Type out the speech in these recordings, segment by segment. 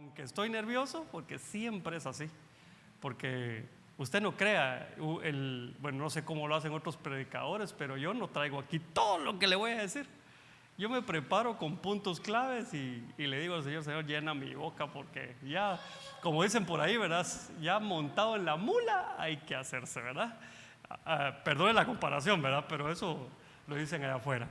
Aunque estoy nervioso, porque siempre es así, porque usted no crea, bueno, no sé cómo lo hacen otros predicadores, pero yo no traigo aquí todo lo que le voy a decir. Yo me preparo con puntos claves y le digo al Señor: Señor, llena mi boca, porque ya, como dicen por ahí, ¿verdad? Ya montado en la mula hay que hacerse, ¿verdad? Perdone la comparación, ¿verdad? Pero eso lo dicen allá afuera.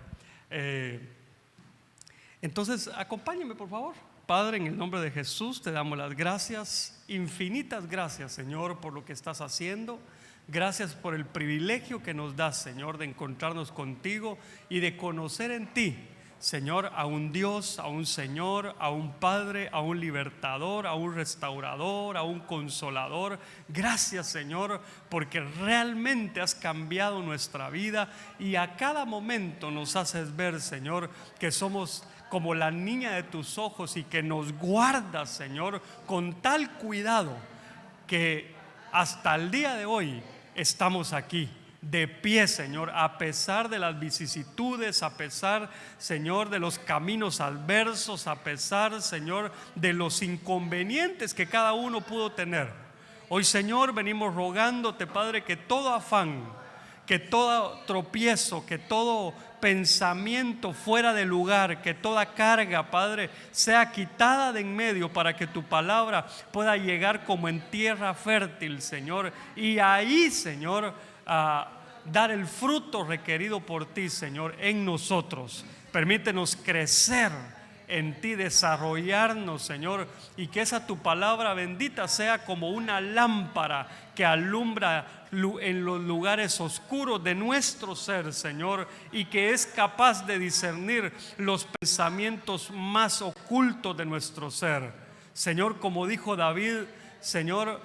Entonces, acompáñenme, por favor. Padre, en el nombre de Jesús te damos las gracias, infinitas gracias, Señor, por lo que estás haciendo. Gracias por el privilegio que nos das, Señor, de encontrarnos contigo y de conocer en ti, Señor, a un Dios, a un Señor, a un Padre, a un libertador, a un restaurador, a un consolador. Gracias, Señor, porque realmente has cambiado nuestra vida y a cada momento nos haces ver, Señor, que somos como la niña de tus ojos y que nos guardas, Señor, con tal cuidado que hasta el día de hoy estamos aquí de pie, Señor, a pesar de las vicisitudes, a pesar, Señor, de los caminos adversos, a pesar, Señor, de los inconvenientes que cada uno pudo tener. Hoy, Señor, venimos rogándote, Padre, que todo afán, que todo tropiezo, que todo pensamiento fuera de lugar, que toda carga, Padre, sea quitada de en medio, para que tu palabra pueda llegar como en tierra fértil, Señor, y ahí, Señor, dar el fruto requerido por ti, Señor, en nosotros. Permítenos crecer en ti, desarrollarnos, Señor, y que esa tu palabra bendita sea como una lámpara que alumbra en los lugares oscuros de nuestro ser, Señor, y que es capaz de discernir los pensamientos más ocultos de nuestro ser. Señor, como dijo David, Señor,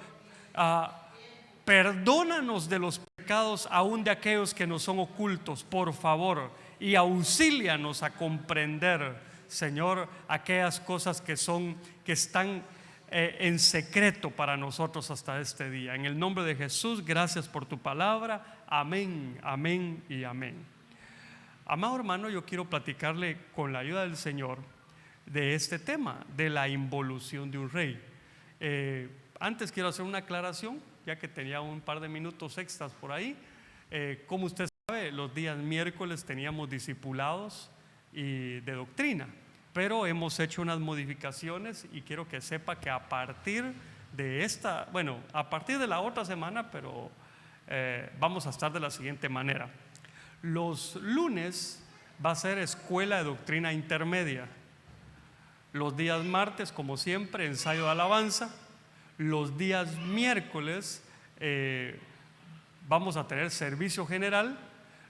perdónanos de los pecados, aún de aquellos que nos son ocultos, por favor, y auxílianos a comprender, Señor, aquellas cosas que están en secreto para nosotros hasta este día. En el nombre de Jesús, gracias por tu palabra. Amén, amén y amén. Amado hermano, yo quiero platicarle con la ayuda del Señor de este tema, de la involución de un rey. Antes quiero hacer una aclaración, ya que tenía un par de minutos extras por ahí. Como usted sabe, los días miércoles teníamos discipulados y de doctrina, pero hemos hecho unas modificaciones y quiero que sepa que a partir de a partir de la otra semana, pero vamos a estar de la siguiente manera. Los lunes va a ser escuela de doctrina intermedia. Los días martes, como siempre, ensayo de alabanza. Los días miércoles vamos a tener servicio general.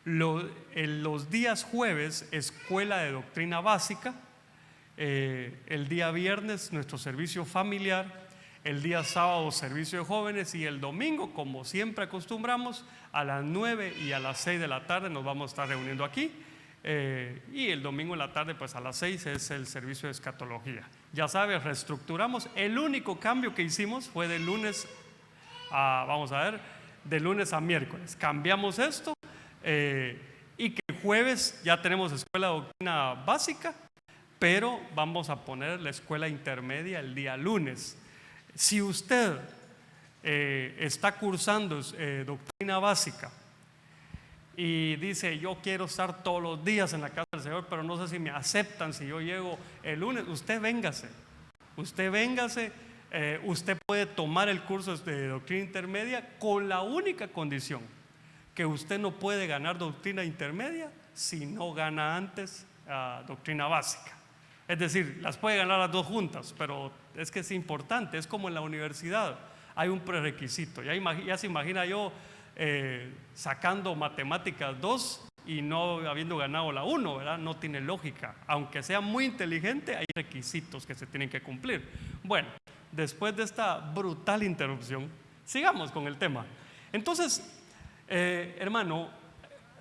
Los días jueves, escuela de doctrina básica. El día viernes, nuestro servicio familiar. El día sábado, servicio de jóvenes. Y el domingo, como siempre acostumbramos, a las 9 y a las 6 de la tarde nos vamos a estar reuniendo aquí. Y el domingo en la tarde, pues a las 6 es el servicio de escatología. Ya sabes, reestructuramos. El único cambio que hicimos fue de lunes de lunes a miércoles. Cambiamos esto, y que el jueves ya tenemos escuela de doctrina básica, pero vamos a poner la escuela intermedia el día lunes. Si usted está cursando doctrina básica y dice: yo quiero estar todos los días en la casa del Señor, pero no sé si me aceptan si yo llego el lunes, usted véngase. Usted puede tomar el curso de doctrina intermedia, con la única condición que usted no puede ganar doctrina intermedia si no gana antes doctrina básica. Es decir, las puede ganar las dos juntas, pero es que es importante. Es como en la universidad, hay un prerequisito. Ya se imagina yo sacando matemáticas 2 y no habiendo ganado la 1, ¿verdad? No tiene lógica. Aunque sea muy inteligente, hay requisitos que se tienen que cumplir. Bueno, después de esta brutal interrupción, sigamos con el tema. Entonces, hermano,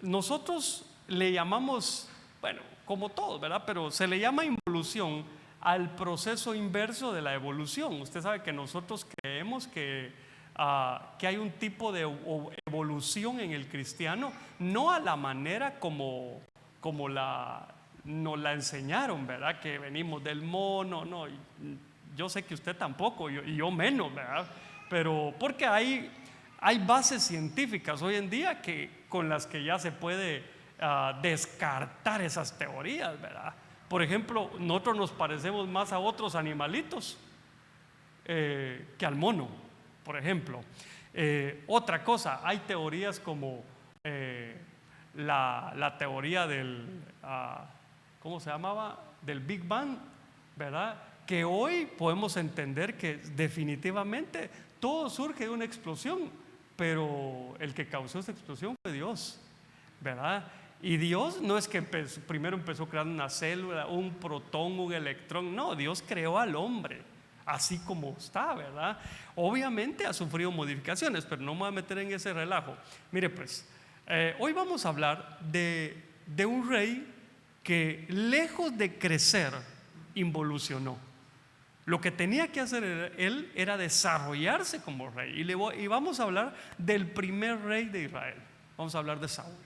nosotros le llamamos, bueno, como todos, ¿verdad? Pero se le llama involución al proceso inverso de la evolución. Usted sabe que nosotros creemos que hay un tipo de evolución en el cristiano, no a la manera como nos la enseñaron, ¿verdad? Que venimos del mono, no. yo sé que usted tampoco, y yo menos, ¿verdad? Pero porque hay bases científicas hoy en día con las que ya se puede descartar esas teorías, ¿verdad? Por ejemplo, nosotros nos parecemos más a otros animalitos que al mono, por ejemplo. Otra cosa, hay teorías como la teoría del, ¿cómo se llamaba? Del Big Bang, ¿verdad? Que hoy podemos entender que definitivamente todo surge de una explosión, pero el que causó esa explosión fue Dios, ¿verdad? Y Dios no es que primero empezó creando una célula, un protón, un electrón. No, Dios creó al hombre así como está, ¿verdad? Obviamente ha sufrido modificaciones, pero no me voy a meter en ese relajo. Mire pues, hoy vamos a hablar de un rey que lejos de crecer involucionó. Lo que tenía que hacer él era desarrollarse como rey. Y vamos a hablar del primer rey de Israel. Vamos a hablar de Saúl.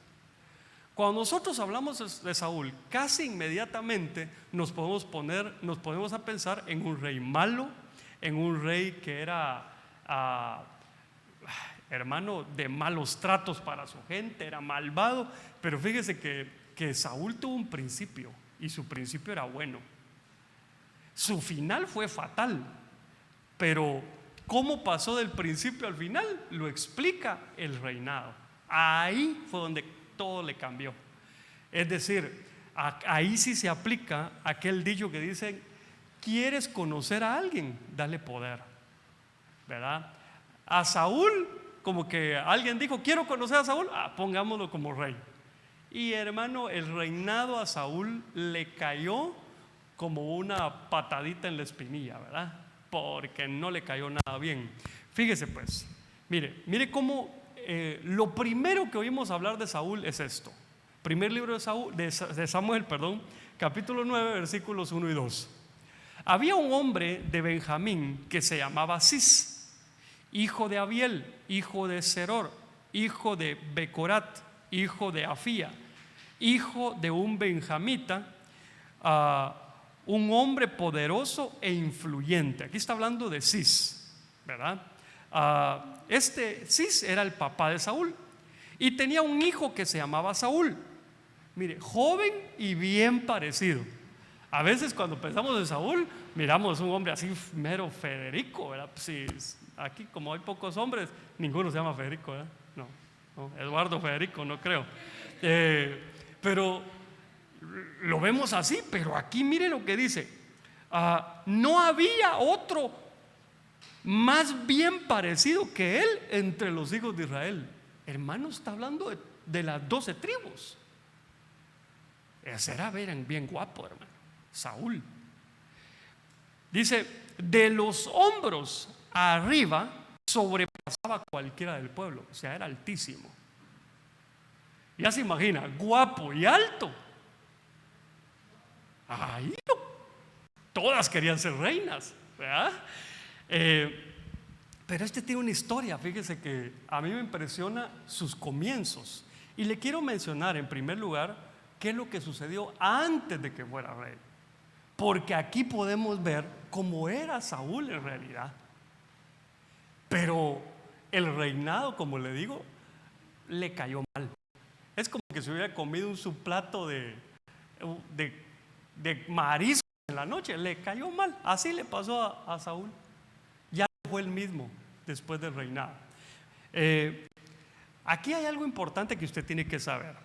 Cuando nosotros hablamos de Saúl, casi inmediatamente nos podemos a pensar en un rey malo, en un rey que era hermano de malos tratos para su gente, era malvado. Pero fíjese que Saúl tuvo un principio, y su principio era bueno. Su final fue fatal, pero cómo pasó del principio al final lo explica el reinado. Ahí fue donde todo le cambió. Es decir, ahí sí se aplica aquel dicho que dice: ¿quieres conocer a alguien? Dale poder, ¿verdad? A Saúl, como que alguien dijo: quiero conocer a Saúl, pongámoslo como rey. Y hermano, el reinado a Saúl le cayó como una patadita en la espinilla, ¿verdad? Porque no le cayó nada bien. Fíjese pues, mire cómo lo primero que oímos hablar de Saúl es esto. Primer libro de Samuel, capítulo 9, versículos 1 y 2. Había un hombre de Benjamín que se llamaba Cis, hijo de Abiel, hijo de Seror, hijo de Becorat, hijo de Afía, hijo de un benjamita, un hombre poderoso e influyente. Aquí está hablando de Cis, ¿verdad? Este Cis era el papá de Saúl y tenía un hijo que se llamaba Saúl. Mire, joven y bien parecido. A veces cuando pensamos en Saúl, miramos un hombre así mero Federico, ¿verdad? Sí, aquí como hay pocos hombres, ninguno se llama Federico, ¿verdad? No, Eduardo Federico, no creo. Pero lo vemos así, pero aquí mire lo que dice: no había otro más bien parecido que él entre los hijos de Israel. Hermano, está hablando de las 12 tribus. Ese era bien guapo, hermano, Saúl. Dice: de los hombros arriba sobrepasaba a cualquiera del pueblo. O sea, era altísimo. Ya se imagina, guapo y alto. Ahí todas querían ser reinas, ¿verdad? Pero este tiene una historia. Fíjese que a mí me impresiona sus comienzos. Y le quiero mencionar en primer lugar qué es lo que sucedió antes de que fuera rey, porque aquí podemos ver cómo era Saúl en realidad. Pero el reinado, como le digo, le cayó mal. Es como que se hubiera comido un subplato de marisco en la noche. Le cayó mal. Así le pasó a Saúl. Ya no fue el mismo después del reinado. Aquí hay algo importante que usted tiene que saber.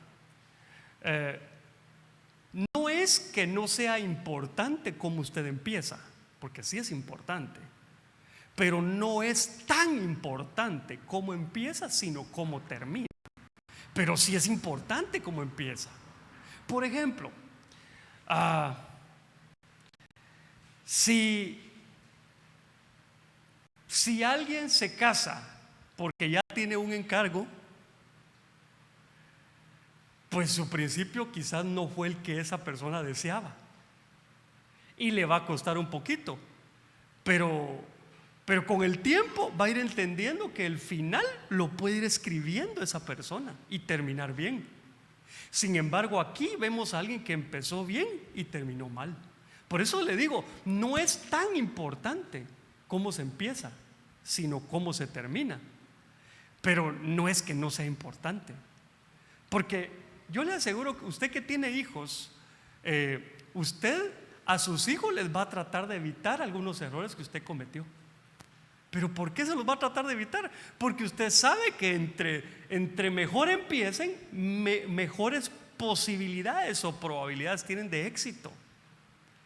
No es que no sea importante cómo usted empieza, porque sí es importante, pero no es tan importante cómo empieza, sino cómo termina. Pero sí es importante cómo empieza. Por ejemplo, si alguien se casa porque ya tiene un encargo, pues su principio quizás no fue el que esa persona deseaba y le va a costar un poquito, pero con el tiempo va a ir entendiendo que el final lo puede ir escribiendo esa persona y terminar bien. Sin embargo, aquí vemos a alguien que empezó bien y terminó mal, Por eso le digo, no es tan importante cómo se empieza, sino cómo se termina. Pero no es que no sea importante, porque yo le aseguro que usted que tiene hijos, usted a sus hijos les va a tratar de evitar algunos errores que usted cometió. ¿Pero por qué se los va a tratar de evitar? Porque usted sabe que entre mejor empiecen, mejores posibilidades o probabilidades tienen de éxito.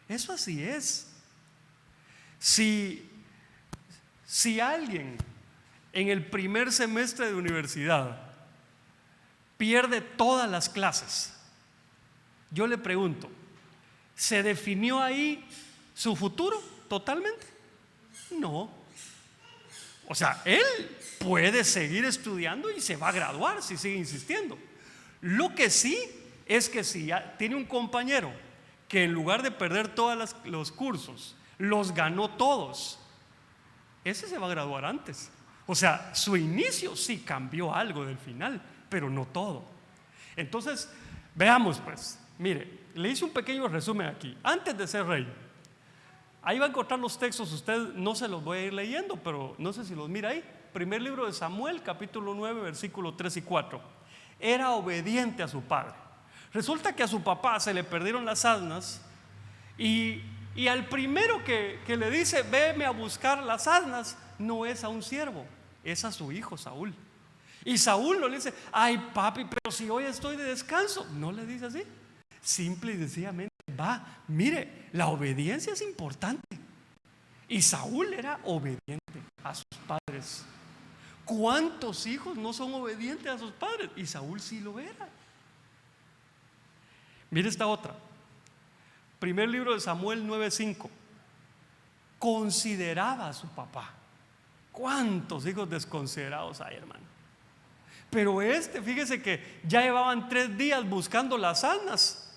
Eso así es. Si alguien en el primer semestre de universidad pierde todas las clases, yo le pregunto, ¿se definió ahí su futuro totalmente? No. O sea, él puede seguir estudiando y se va a graduar si sigue insistiendo. Lo que sí es que si tiene un compañero que en lugar de perder todos los cursos, los ganó todos, ese se va a graduar antes. O sea, su inicio sí cambió algo del final, pero no todo. Entonces, veamos pues, mire, le hice un pequeño resumen aquí. Antes de ser rey, ahí va a encontrar los textos, usted no se los voy a ir leyendo, pero no sé si los mira ahí. Primer libro de Samuel, capítulo 9, versículos 3 y 4. Era obediente a su padre. Resulta que a su papá se le perdieron las asnas y al primero que le dice, veme a buscar las asnas, no es a un siervo, es a su hijo Saúl. Y Saúl no le dice, ay papi, pero si hoy estoy de descanso. No le dice así, simple y sencillamente va. Mire, la obediencia es importante. Y Saúl era obediente a sus padres. ¿Cuántos hijos no son obedientes a sus padres? Y Saúl sí lo era. Mire esta otra. Primer libro de Samuel 9:5. Consideraba a su papá. ¿Cuántos hijos desconsiderados hay, hermano? Pero fíjese que ya llevaban 3 días buscando las asnas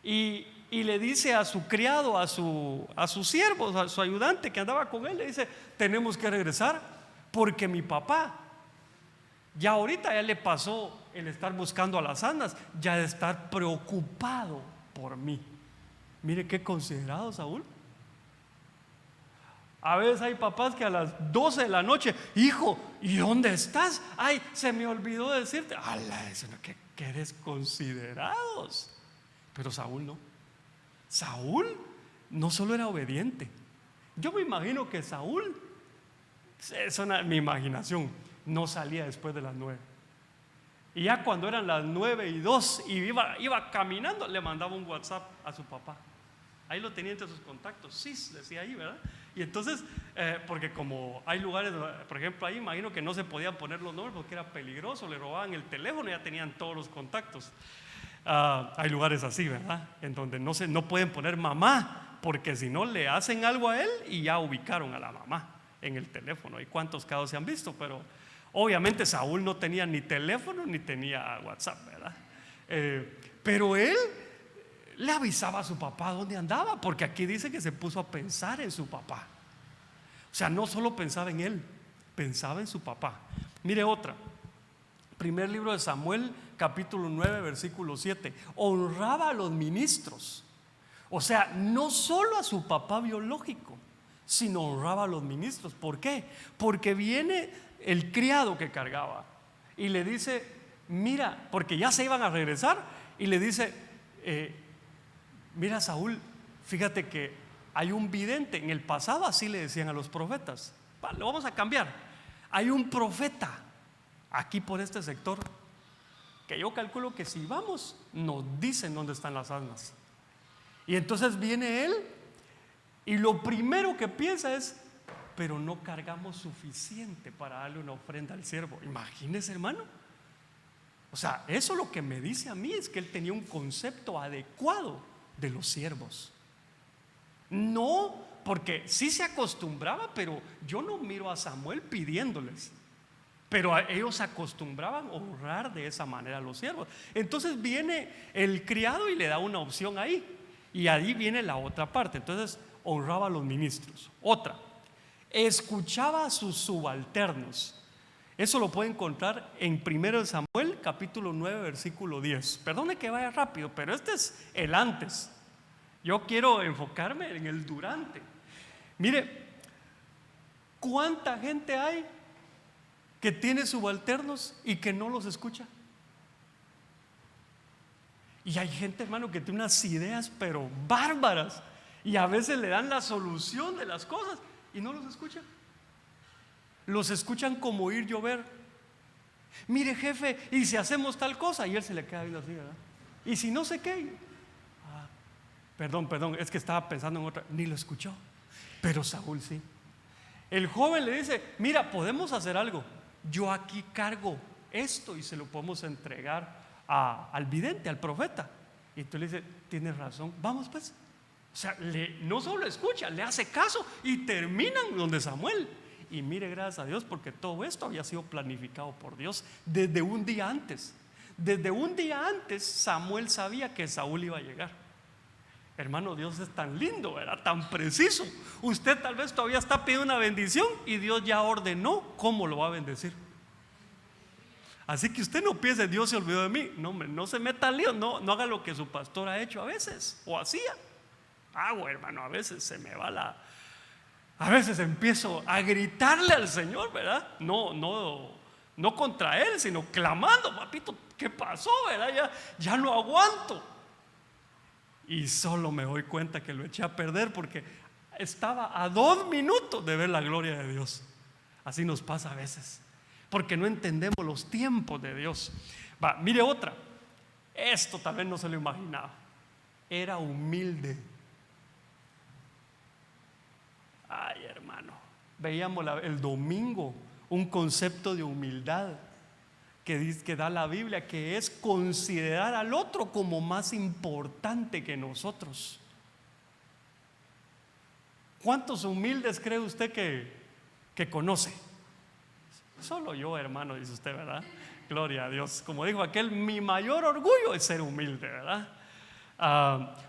y le dice a su criado, a su siervo, a su ayudante que andaba con él, le dice, tenemos que regresar porque mi papá ya ahorita ya le pasó el estar buscando a las asnas, ya de estar preocupado por mí. Mire qué considerado Saúl. A veces hay papás que a las 12 de la noche, hijo, ¿y dónde estás? Ay, se me olvidó decirte. ¡Hala! Eso no, qué desconsiderados. Pero Saúl no. Saúl no solo era obediente. Yo me imagino que Saúl, es mi imaginación, no salía después de las 9. Y ya cuando eran las 9:02 y iba caminando, le mandaba un WhatsApp a su papá. Ahí lo tenía entre sus contactos, sí, decía ahí, ¿verdad? Y entonces, porque como hay lugares, por ejemplo, ahí imagino que no se podían poner los nombres porque era peligroso, le robaban el teléfono y ya tenían todos los contactos. Hay lugares así, ¿verdad? En donde no pueden poner mamá, porque si no le hacen algo a él y ya ubicaron a la mamá en el teléfono. ¿Y cuántos casos se han visto? Pero obviamente Saúl no tenía ni teléfono ni tenía WhatsApp, ¿verdad? Pero él le avisaba a su papá dónde andaba, porque aquí dice que se puso a pensar en su papá. O sea, no solo pensaba en él, pensaba en su papá. Mire otra. Primer libro de Samuel, capítulo 9, versículo 7. Honraba a los ministros. O sea, no solo a su papá biológico, sino honraba a los ministros. ¿Por qué? Porque viene el criado que cargaba y le dice, mira, porque ya se iban a regresar, y le dice, mira Saúl, fíjate que hay un vidente. En el pasado así le decían a los profetas. Lo vamos a cambiar. Hay un profeta aquí por este sector que yo calculo que si vamos nos dicen dónde están las asnas. Y entonces viene él y lo primero que piensa es, pero no cargamos suficiente para darle una ofrenda al siervo. Imagínese, hermano. O sea, eso lo que me dice a mí es que él tenía un concepto adecuado de los siervos. No, porque sí se acostumbraba, pero yo no miro a Samuel pidiéndoles. Pero ellos acostumbraban a honrar de esa manera a los siervos. Entonces viene el criado y le da una opción ahí. Y ahí viene la otra parte. Entonces honraba a los ministros. Otra, escuchaba a sus subalternos. Eso lo puede encontrar en 1 Samuel capítulo 9 versículo 10. Perdone que vaya rápido, pero este es el antes. Yo quiero enfocarme en el durante. Mire, ¿cuánta gente hay que tiene subalternos y que no los escucha? Y hay gente, hermano, que tiene unas ideas pero bárbaras, y a veces le dan la solución de las cosas y no los escuchan. Los escuchan como oír llover. Mire, jefe, y si hacemos tal cosa, y él se le queda viendo así, ¿verdad? Y si no sé qué, perdón, es que estaba pensando en otra. Ni lo escuchó, pero Saúl sí. El joven le dice: mira, podemos hacer algo, yo aquí cargo esto y se lo podemos entregar al vidente, al profeta. Y tú le dices: tienes razón, vamos pues. O sea, no solo escucha, le hace caso y terminan donde Samuel. Y mire, gracias a Dios, porque todo esto había sido planificado por Dios desde un día antes. Desde un día antes Samuel sabía que Saúl iba a llegar. Hermano, Dios es tan lindo, ¿verdad? Tan preciso. Usted tal vez todavía está pidiendo una bendición y Dios ya ordenó cómo lo va a bendecir. Así que usted no piense: Dios se olvidó de mí. No, hombre, no se meta al lío. No haga lo que su pastor ha hecho a veces, o hacía. Hermano, a veces se me va a veces empiezo a gritarle al Señor, ¿verdad? No contra Él, sino clamando: papito, ¿qué pasó, verdad? Ya no aguanto. Y solo me doy cuenta que lo eché a perder porque estaba a 2 minutos de ver la gloria de Dios. Así nos pasa a veces, porque no entendemos los tiempos de Dios. Mire otra. Esto tal vez no se lo imaginaba. Era humilde. Ay, hermano, veíamos el domingo un concepto de humildad que da la Biblia, que es considerar al otro como más importante que nosotros. ¿Cuántos humildes cree usted que conoce? Solo yo, hermano, dice usted, ¿verdad? Gloria a Dios. Como dijo aquel: mi mayor orgullo es ser humilde, ¿verdad?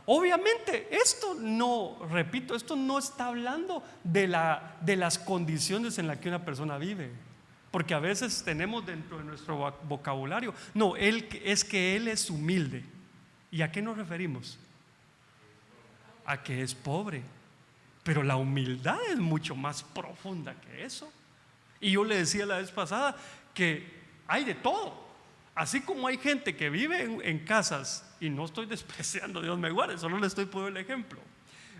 Obviamente esto no está hablando de las condiciones en las que una persona vive, porque a veces tenemos dentro de nuestro vocabulario: no, es que él es humilde. ¿Y a qué nos referimos? A que es pobre. Pero la humildad es mucho más profunda que eso. Y yo le decía la vez pasada que hay de todo. Así como hay gente que vive en casas, y no estoy despreciando, Dios me guarde, solo le estoy poniendo el ejemplo.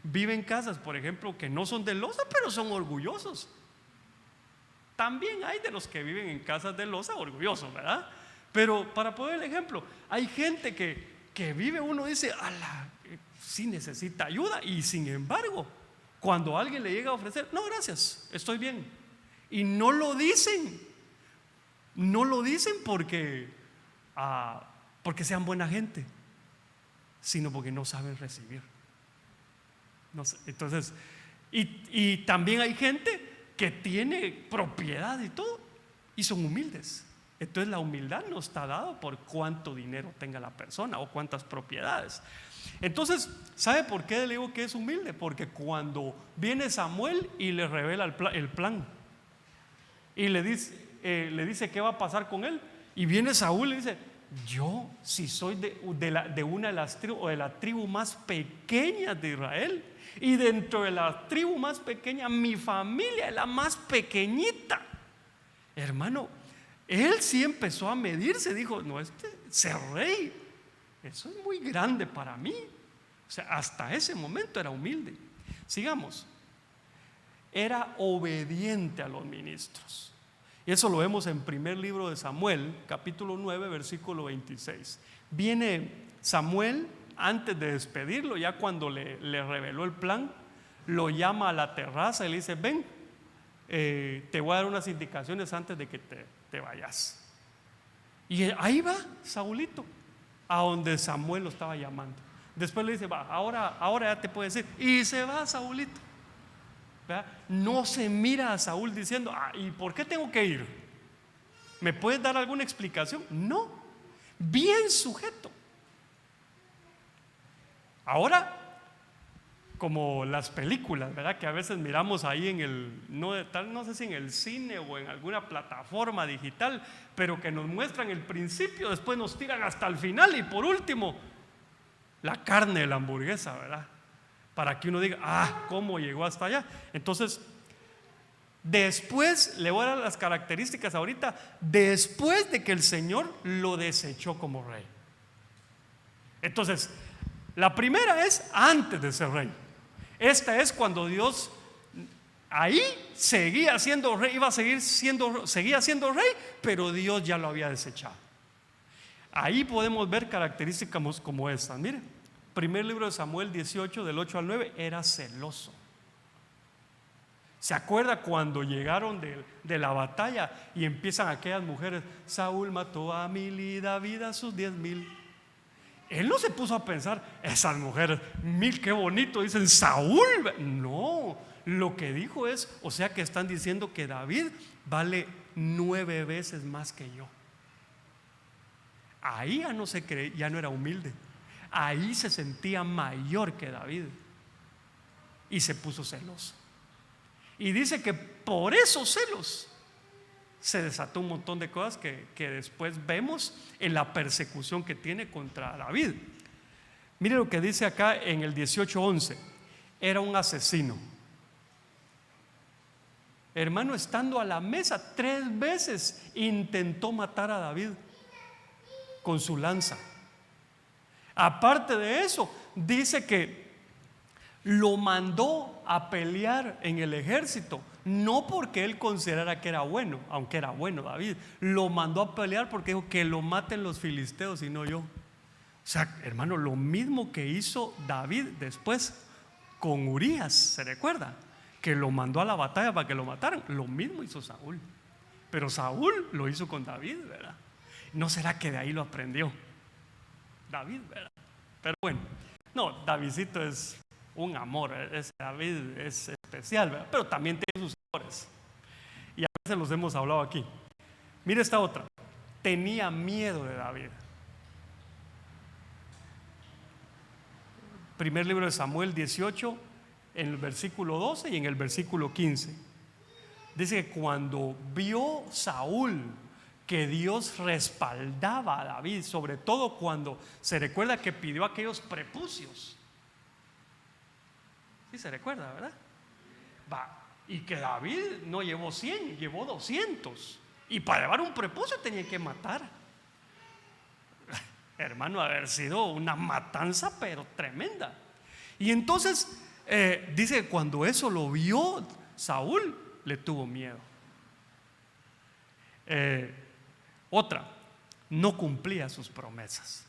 Vive en casas, por ejemplo, que no son de loza, pero son orgullosos. También hay de los que viven en casas de loza orgullosos, ¿verdad? Pero para poner el ejemplo, hay gente que vive, uno dice: sí necesita ayuda, y sin embargo, cuando alguien le llega a ofrecer: no, gracias, estoy bien. Y no lo dicen porque sean buena gente, sino porque no saben recibir. No sé, entonces, y también hay gente que tiene propiedad y todo, y son humildes. Entonces la humildad no está dada por cuánto dinero tenga la persona o cuántas propiedades. Entonces, ¿sabe por qué le digo que es humilde? Porque cuando viene Samuel y le revela el plan y le dice qué va a pasar con él, y viene Saúl y le dice: yo, si soy de una de las tribus, o de la tribu más pequeña de Israel, y dentro de la tribu más pequeña, mi familia es la más pequeñita. Hermano, él sí empezó a medirse. Dijo: no, ser rey, eso es muy grande para mí. O sea, hasta ese momento era humilde. Sigamos. Era obediente a los ministros. Y eso lo vemos en primer libro de Samuel, capítulo 9, versículo 26. Viene Samuel, antes de despedirlo, ya cuando le reveló el plan, lo llama a la terraza y le dice: ven, te voy a dar unas indicaciones antes de que te vayas. Y ahí va Saulito, a donde Samuel lo estaba llamando. Después le dice: ahora ya te puedes ir. Y se va Saulito. ¿Verdad? No se mira a Saúl diciendo: ¿y por qué tengo que ir? ¿Me puedes dar alguna explicación? No, bien sujeto. Ahora, como las películas, ¿verdad? Que a veces miramos ahí no sé si en el cine o en alguna plataforma digital, pero que nos muestran el principio, después nos tiran hasta el final, y por último, la carne de la hamburguesa, ¿verdad? para que uno diga, ¿cómo llegó hasta allá? Entonces, después, le voy a dar las características ahorita, después de que el Señor lo desechó como rey. Entonces, la primera es antes de ser rey. Esta es cuando Dios ahí seguía siendo rey, seguía siendo rey, pero Dios ya lo había desechado. Ahí podemos ver características como estas. Mire, primer libro de Samuel 18, del 8 al 9, era celoso. ¿Se acuerda cuando llegaron de la batalla y empiezan aquellas mujeres? Saúl mató a 1000 y David a sus 10,000. Él no se puso a pensar, esas mujeres, 1000, qué bonito, dicen Saúl. No, lo que dijo es, o sea que están diciendo que David vale 9 veces más que yo. Ahí ya no se cree, ya no era humilde. Ahí se sentía mayor que David y se puso celoso. Y dice que por esos celos se desató un montón de cosas que después vemos en la persecución que tiene contra David. Mire lo que dice acá en el 18:11. Era un asesino. Hermano, estando a la mesa 3 veces intentó matar a David con su lanza. Aparte de eso, dice que lo mandó a pelear en el ejército, no porque él considerara que era bueno, aunque era bueno David. Lo mandó a pelear porque dijo que lo maten los filisteos y no yo. O sea, hermano, lo mismo que hizo David después con Urías, ¿se recuerda? Que lo mandó a la batalla para que lo mataran. Lo mismo hizo Saúl, pero Saúl lo hizo con David, ¿verdad? ¿No será que de ahí lo aprendió David, verdad? Pero bueno, no, Davidcito es un amor, David es especial, ¿verdad? Pero también tiene sus errores y a veces los hemos hablado aquí. Mira esta otra. Tenía miedo de David. Primer libro de Samuel 18, en el versículo 12 y en el versículo 15. Dice que cuando vio Saúl que Dios respaldaba a David, sobre todo cuando se recuerda que pidió aquellos prepucios. Sí se recuerda, ¿verdad? Y que David no llevó 100, llevó 200. Y para llevar un prepucio tenía que matar. Hermano, haber sido una matanza pero tremenda. Y entonces dice que cuando eso lo vio Saúl, le tuvo miedo. Otra, no cumplía sus promesas.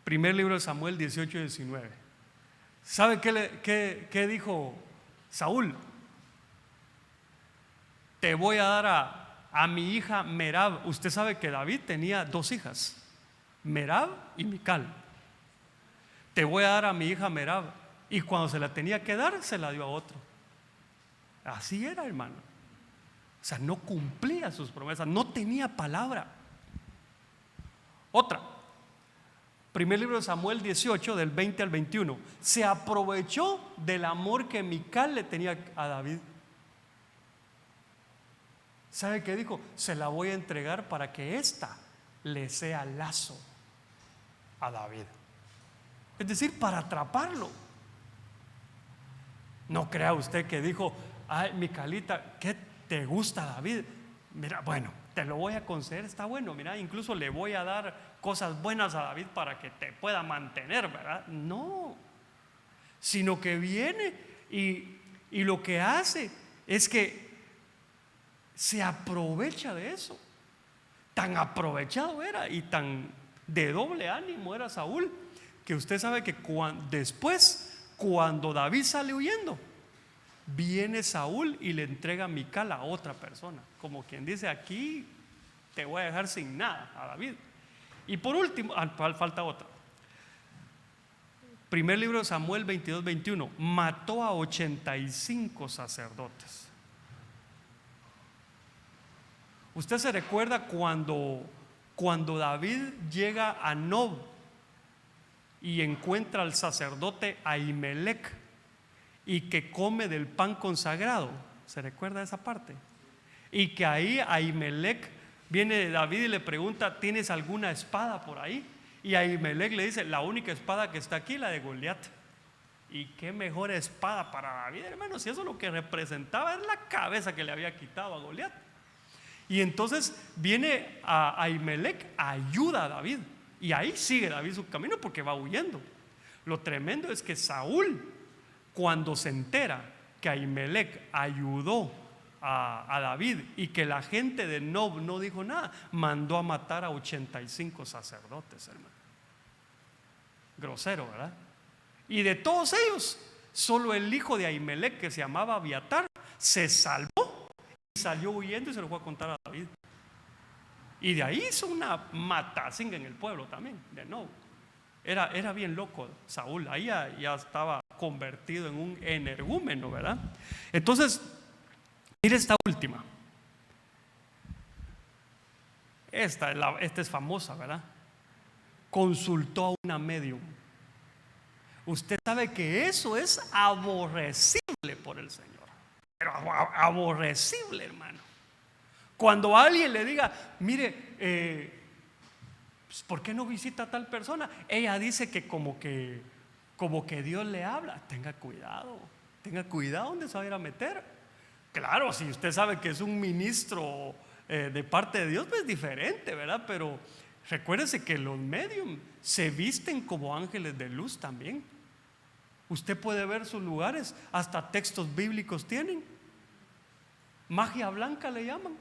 Primer libro de Samuel 18 y 19. ¿Sabe qué dijo Saúl? Te voy a dar a mi hija Merab. Usted sabe que David tenía 2 hijas, Merab y Mical. Te voy a dar a mi hija Merab. Y cuando se la tenía que dar, se la dio a otro. Así era, hermano. O sea, no cumplía sus promesas, no tenía palabra. Otra, primer libro de Samuel 18, del 20 al 21. Se aprovechó del amor que Mical le tenía a David. ¿Sabe qué dijo? Se la voy a entregar para que ésta le sea lazo a David. Es decir, para atraparlo. No crea usted que dijo, ay, Micalita, ¿qué te gusta David? Mira, bueno, te lo voy a conceder, está bueno, mira, incluso le voy a dar cosas buenas a David para que te pueda mantener, ¿verdad? No, sino que viene y lo que hace es que se aprovecha de eso. Tan aprovechado era y tan de doble ánimo era Saúl, que usted sabe que después, cuando David sale huyendo, viene Saúl y le entrega a Mical a otra persona, como quien dice, aquí te voy a dejar sin nada a David. Y por último, falta otra. Primer libro de Samuel 22, 21. Mató a 85 sacerdotes. Usted se recuerda cuando David llega a Nob y encuentra al sacerdote Ahimelech y que come del pan consagrado. ¿Se recuerda esa parte? Y que ahí Ahimelech viene de David y le pregunta, ¿tienes alguna espada por ahí? Y Ahimelech le dice, la única espada que está aquí, la de Goliat. Y qué mejor espada para David, hermanos, si eso lo que representaba era la cabeza que le había quitado a Goliat. Y entonces viene a Ahimelech, ayuda a David, y ahí sigue David su camino porque va huyendo. Lo tremendo es que Saúl, cuando se entera que Ahimelech ayudó a David y que la gente de Nob no dijo nada, mandó a matar a 85 sacerdotes, hermano. Grosero, ¿verdad? Y de todos ellos, solo el hijo de Ahimelech, que se llamaba Abiatar, se salvó y salió huyendo y se lo fue a contar a David. Y de ahí hizo una matacinga en el pueblo también, de Nob. Era bien loco Saúl, ahí ya estaba convertido en un energúmeno, ¿verdad? Entonces, mire esta última. Esta es famosa, ¿verdad? Consultó a una medium. Usted sabe que eso es aborrecible por el Señor, pero aborrecible, hermano. Cuando alguien le diga, mire, ¿por qué no visita a tal persona? Ella dice que como que Dios le habla. Tenga cuidado donde se va a ir a meter. Claro, si usted sabe que es un ministro de parte de Dios, pues es diferente, ¿verdad? Pero recuérdese que los medium se visten como ángeles de luz también. Usted puede ver sus lugares, hasta textos bíblicos tienen. Magia blanca le llaman.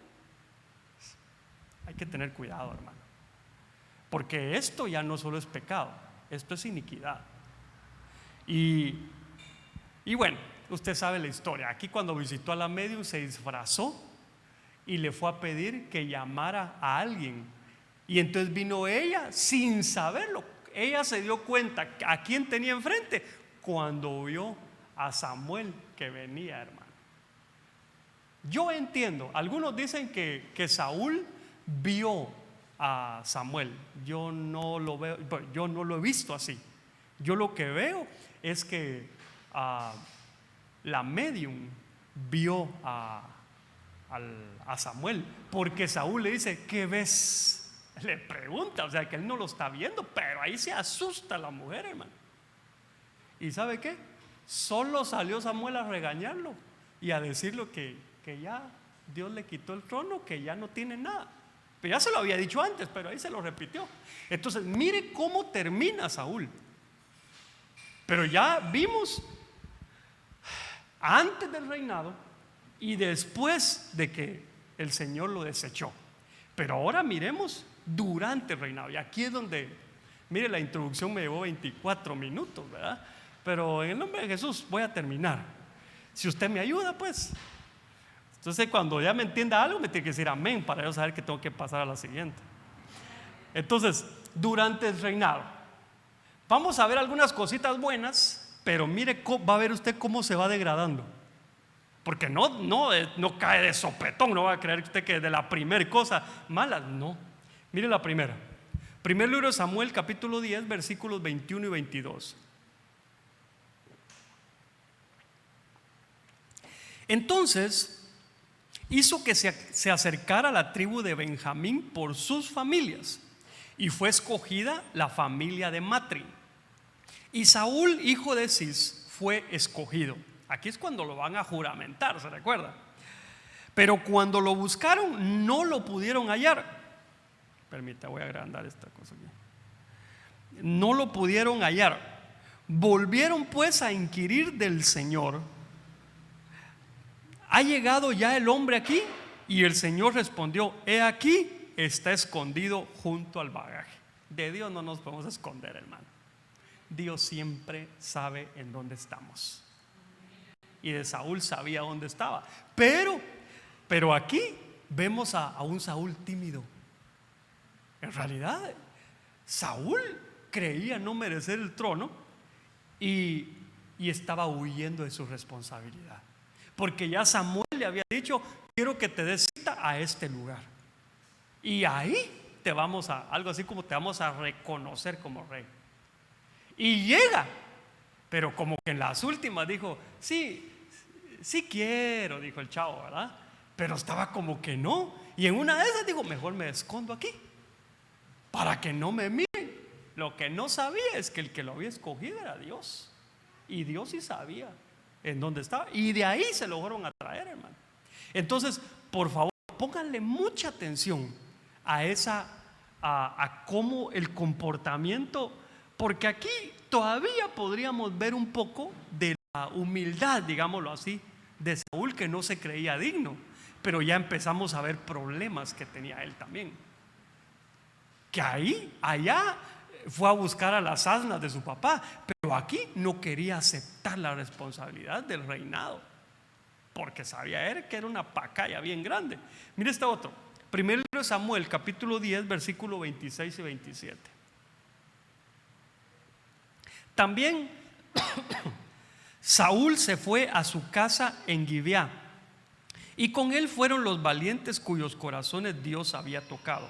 Hay que tener cuidado, hermano, porque esto ya no solo es pecado, esto es iniquidad. Y bueno, usted sabe la historia. Aquí cuando visitó a la medium se disfrazó y le fue a pedir que llamara a alguien. Y entonces vino ella sin saberlo. Ella se dio cuenta a quién tenía enfrente cuando vio a Samuel que venía, hermano. Yo entiendo, algunos dicen que Saúl vio a Samuel. Yo no lo veo, yo no lo he visto así. Yo lo que veo es que la medium vio a Samuel, porque Saúl le dice, ¿qué ves? Le pregunta, o sea que él no lo está viendo, pero ahí se asusta la mujer, hermano. ¿Y sabe qué? Solo salió Samuel a regañarlo y a decirle que ya Dios le quitó el trono, que ya no tiene nada. Pero ya se lo había dicho antes, pero ahí se lo repitió. Entonces mire cómo termina Saúl. Pero ya vimos antes del reinado y después de que el Señor lo desechó. Pero ahora miremos durante el reinado. Y aquí es donde, mire, la introducción me llevó 24 minutos, ¿verdad? Pero en el nombre de Jesús voy a terminar. Si usted me ayuda, pues. Entonces cuando ya me entienda algo, me tiene que decir amén para yo saber que tengo que pasar a la siguiente. Entonces, durante el reinado vamos a ver algunas cositas buenas, pero mire, va a ver usted cómo se va degradando. Porque no cae de sopetón, no va a creer usted que de la primera cosa mala, no. Mire la primera. Primer libro de Samuel, capítulo 10, versículos 21 y 22. Entonces hizo que se acercara la tribu de Benjamín por sus familias, y fue escogida la familia de Matri. Y Saúl, hijo de Cis, fue escogido. Aquí es cuando lo van a juramentar, ¿se recuerda? Pero cuando lo buscaron, no lo pudieron hallar. Permita, voy a agrandar esta cosa aquí. No lo pudieron hallar. Volvieron pues a inquirir del Señor: ¿ha llegado ya el hombre aquí? Y el Señor respondió: he aquí, está escondido junto al bagaje. De Dios no nos podemos esconder, hermano. Dios siempre sabe en dónde estamos. Y de Saúl sabía dónde estaba. Pero aquí vemos a un Saúl tímido. En realidad, Saúl creía no merecer el trono y estaba huyendo de su responsabilidad. Porque ya Samuel le había dicho: quiero que te des cita a este lugar. Y ahí te vamos a, algo así como te vamos a reconocer como rey. Y llega, pero como que en las últimas dijo: sí quiero, dijo el chavo, ¿verdad? Pero estaba como que no. Y en una de esas digo: mejor me escondo aquí, para que no me miren. Lo que no sabía es que el que lo había escogido era Dios. Y Dios sí sabía en dónde estaba. Y de ahí se lo fueron a traer, hermano. Entonces, por favor, pónganle mucha atención a cómo el comportamiento, porque aquí todavía podríamos ver un poco de la humildad, digámoslo así, de Saúl, que no se creía digno, pero ya empezamos a ver problemas que tenía él también. Que allá fue a buscar a las asnas de su papá, pero aquí no quería aceptar la responsabilidad del reinado, porque sabía él que era una pacaya bien grande. Mire este otro, primer libro de Samuel, capítulo 10, versículo 26 y 27. También Saúl se fue a su casa en Gibeá, y con él fueron los valientes cuyos corazones Dios había tocado.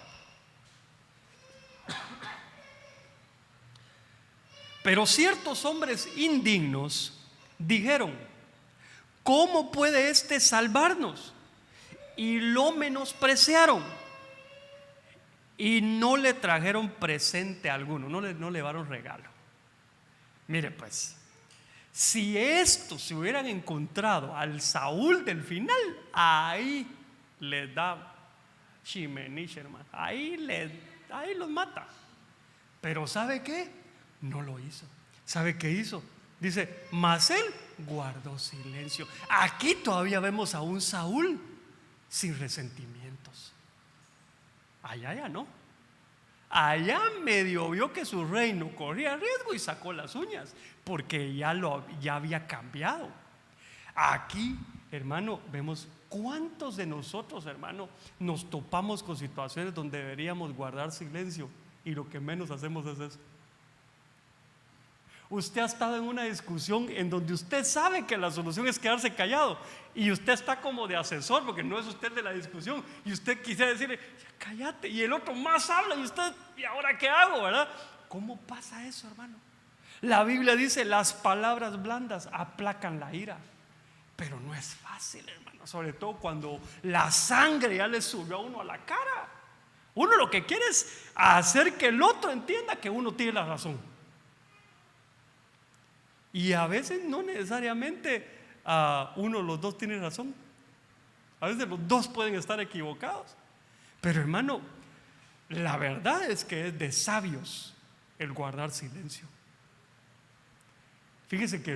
Pero ciertos hombres indignos dijeron: ¿cómo puede éste salvarnos? Y lo menospreciaron y no le trajeron presente alguno, no le llevaron regalo. Mire pues, si estos se hubieran encontrado al Saúl del final, ahí les da Shimenish, hermano, ahí los mata. Pero ¿sabe qué? No lo hizo. ¿Sabe qué hizo? Dice, mas él guardó silencio. Aquí todavía vemos a un Saúl sin resentimientos. Allá ya no. Allá medio vio que su reino corría riesgo y sacó las uñas, porque ya había cambiado. Aquí, hermano, vemos cuántos de nosotros, hermano, nos topamos con situaciones donde deberíamos guardar silencio y lo que menos hacemos es eso. Usted ha estado en una discusión en donde usted sabe que la solución es quedarse callado y usted está como de asesor porque no es usted de la discusión y usted quisiera decirle, cállate, y el otro más habla y usted, ¿y ahora qué hago, verdad? ¿Cómo pasa eso, hermano? La Biblia dice, las palabras blandas aplacan la ira, pero no es fácil, hermano, sobre todo cuando la sangre ya le subió a uno a la cara. Uno lo que quiere es hacer que el otro entienda que uno tiene la razón. Y a veces no necesariamente los dos tienen razón. A veces los dos pueden estar equivocados. Pero hermano, la verdad es que es de sabios el guardar silencio. Fíjese que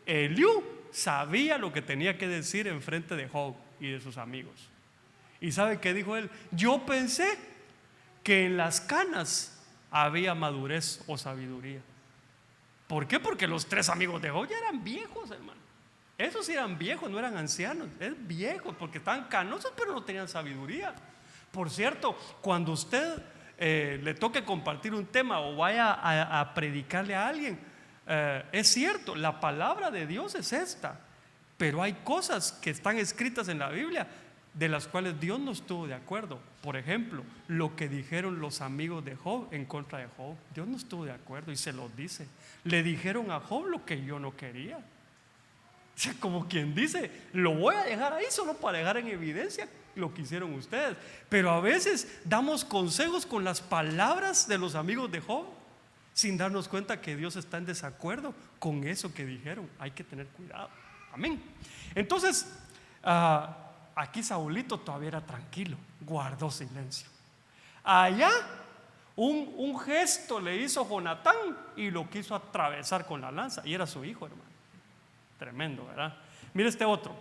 Eliú sabía lo que tenía que decir en frente de Job y de sus amigos. ¿Y sabe qué dijo él? Yo pensé que en las canas había madurez o sabiduría. ¿Por qué? Porque los tres amigos de Job ya eran viejos, hermano. Esos sí eran viejos, no eran ancianos, eran viejos porque estaban canosos, pero no tenían sabiduría. Por cierto, cuando usted le toque compartir un tema o vaya a predicarle a alguien, es cierto, la palabra de Dios es esta, pero hay cosas que están escritas en la Biblia de las cuales Dios no estuvo de acuerdo. Por ejemplo, lo que dijeron los amigos de Job en contra de Job, Dios no estuvo de acuerdo y se los dice. Le dijeron a Job lo que yo no quería. O sea, como quien dice, lo voy a dejar ahí solo para dejar en evidencia lo que hicieron ustedes. Pero a veces damos consejos con las palabras de los amigos de Job sin darnos cuenta que Dios está en desacuerdo con eso que dijeron. Hay que tener cuidado. Amén. Entonces, aquí Saulito todavía era tranquilo, guardó silencio. Allá un gesto le hizo Jonatán y lo quiso atravesar con la lanza, y era su hijo, hermano. Tremendo, ¿verdad? Mire este otro.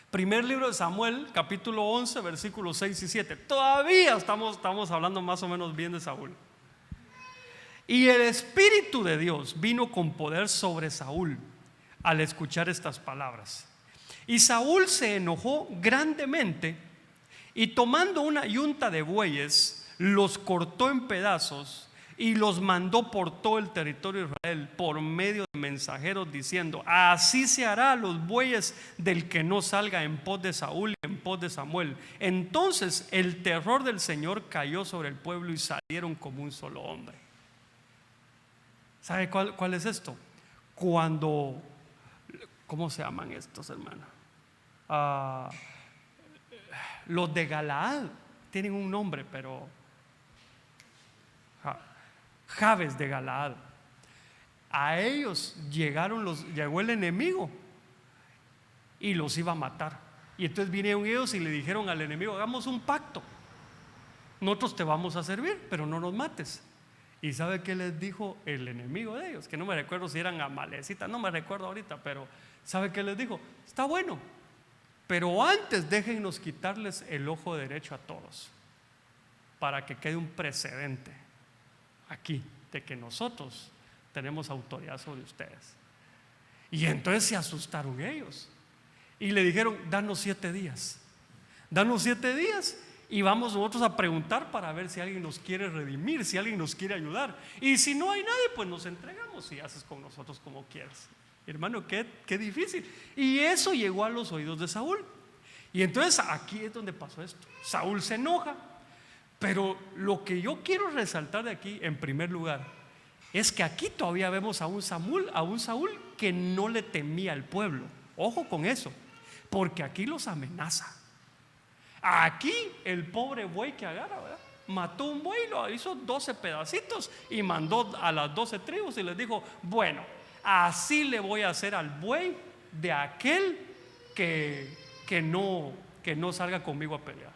Primer libro de Samuel, capítulo 11, versículos 6 y 7. Todavía estamos hablando más o menos bien de Saúl. Y el Espíritu de Dios vino con poder sobre Saúl al escuchar estas palabras. Y Saúl se enojó grandemente y tomando una yunta de bueyes, los cortó en pedazos y los mandó por todo el territorio de Israel por medio de mensajeros diciendo: así se hará a los bueyes del que no salga en pos de Saúl y en pos de Samuel. Entonces el terror del Señor cayó sobre el pueblo y salieron como un solo hombre. ¿Sabe cuál es esto? Cuando, ¿cómo se llaman estos, hermanos? Los de Galaad tienen un nombre, pero Jabes de Galaad. a ellos llegó el enemigo y los iba a matar. Y entonces vinieron ellos y le dijeron al enemigo: hagamos un pacto, nosotros te vamos a servir, pero no nos mates. ¿Y sabe qué les dijo el enemigo de ellos? Que no me recuerdo si eran amalecitas, no me recuerdo ahorita, pero ¿sabe qué les dijo? Está bueno, pero antes déjennos quitarles el ojo derecho a todos, para que quede un precedente aquí de que nosotros tenemos autoridad sobre ustedes. Y entonces se asustaron ellos y le dijeron: danos 7 días, danos 7 días y vamos nosotros a preguntar para ver si alguien nos quiere redimir, si alguien nos quiere ayudar, y si no hay nadie, pues nos entregamos y haces con nosotros como quieras. Hermano, qué difícil. Y eso llegó a los oídos de Saúl. Y entonces aquí es donde pasó esto. Saúl se enoja. Pero lo que yo quiero resaltar de aquí, en primer lugar, es que aquí todavía vemos a un Saúl que no le temía al pueblo. Ojo con eso, porque aquí los amenaza. Aquí el pobre buey que agarra, ¿verdad? Mató un buey, lo hizo 12 pedacitos y mandó a las 12 tribus y les dijo: bueno, así le voy a hacer al buey de aquel que no salga conmigo a pelear.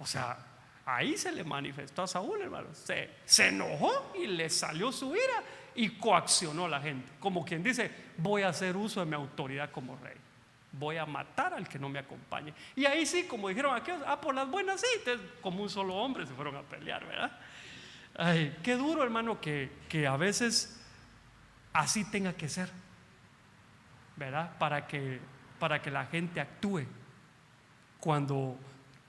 O sea, ahí se le manifestó a Saúl, hermano. Se enojó y le salió su ira y coaccionó a la gente, como quien dice: voy a hacer uso de mi autoridad como rey, voy a matar al que no me acompañe. Y ahí sí, como dijeron aquellos: por las buenas sí. Entonces, como un solo hombre se fueron a pelear, ¿verdad? Ay, qué duro, hermano, que a veces así tenga que ser, ¿verdad? Para que la gente actúe, cuando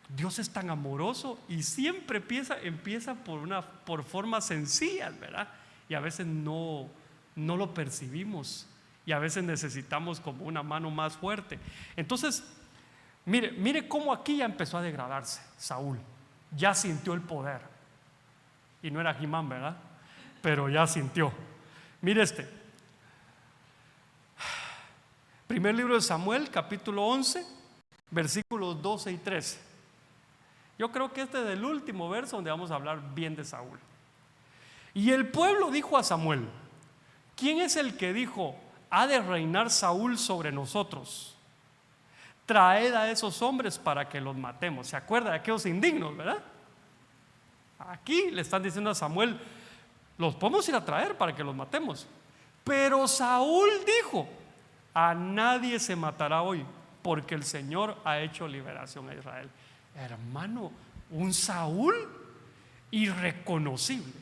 Dios es tan amoroso y siempre empieza por formas sencillas, ¿verdad? Y a veces no lo percibimos, y a veces necesitamos como una mano más fuerte. Entonces, mire cómo aquí ya empezó a degradarse Saúl. Ya sintió el poder, y no era Jimán, ¿verdad? Pero ya sintió. Mire primer libro de Samuel, capítulo 11, versículos 12 y 13. Yo creo que este es el último verso donde vamos a hablar bien de Saúl. Y el pueblo dijo a Samuel: ¿quién es el que dijo: ha de reinar Saúl sobre nosotros? Traed a esos hombres para que los matemos. ¿Se acuerda de aquellos indignos, verdad? Aquí le están diciendo a Samuel: los podemos ir a traer para que los matemos. Pero Saúl dijo: a nadie se matará hoy, porque el Señor ha hecho liberación a Israel. Hermano, un Saúl irreconocible,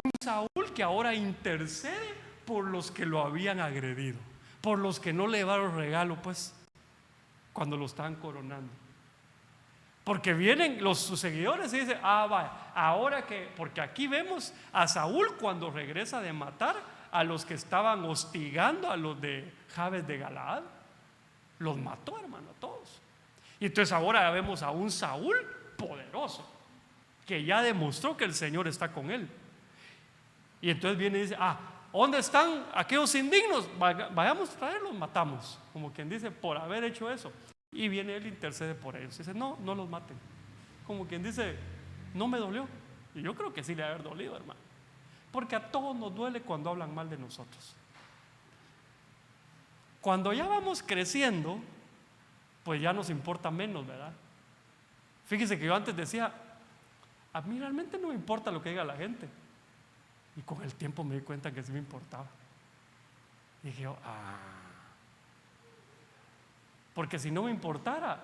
un Saúl que ahora intercede por los que lo habían agredido, por los que no le llevaron regalo, pues, cuando lo estaban coronando. Porque vienen sus seguidores y dicen: vaya, ahora que, porque aquí vemos a Saúl cuando regresa de matar a los que estaban hostigando a los de Jabes de Galaad, los mató, hermano, a todos. Y entonces ahora ya vemos a un Saúl poderoso, que ya demostró que el Señor está con él. Y entonces viene y dice: ¿dónde están aquellos indignos? Vayamos a traerlos, matamos. Como quien dice, por haber hecho eso. Y viene él, intercede por ellos. Dice: no los maten. Como quien dice: no me dolió. Y yo creo que sí le ha de haber dolido, hermano. Porque a todos nos duele cuando hablan mal de nosotros. Cuando ya vamos creciendo, pues ya nos importa menos, ¿verdad? Fíjese que yo antes decía: a mí realmente no me importa lo que diga la gente. Y con el tiempo me di cuenta que sí me importaba. Y dije yo: porque si no me importara,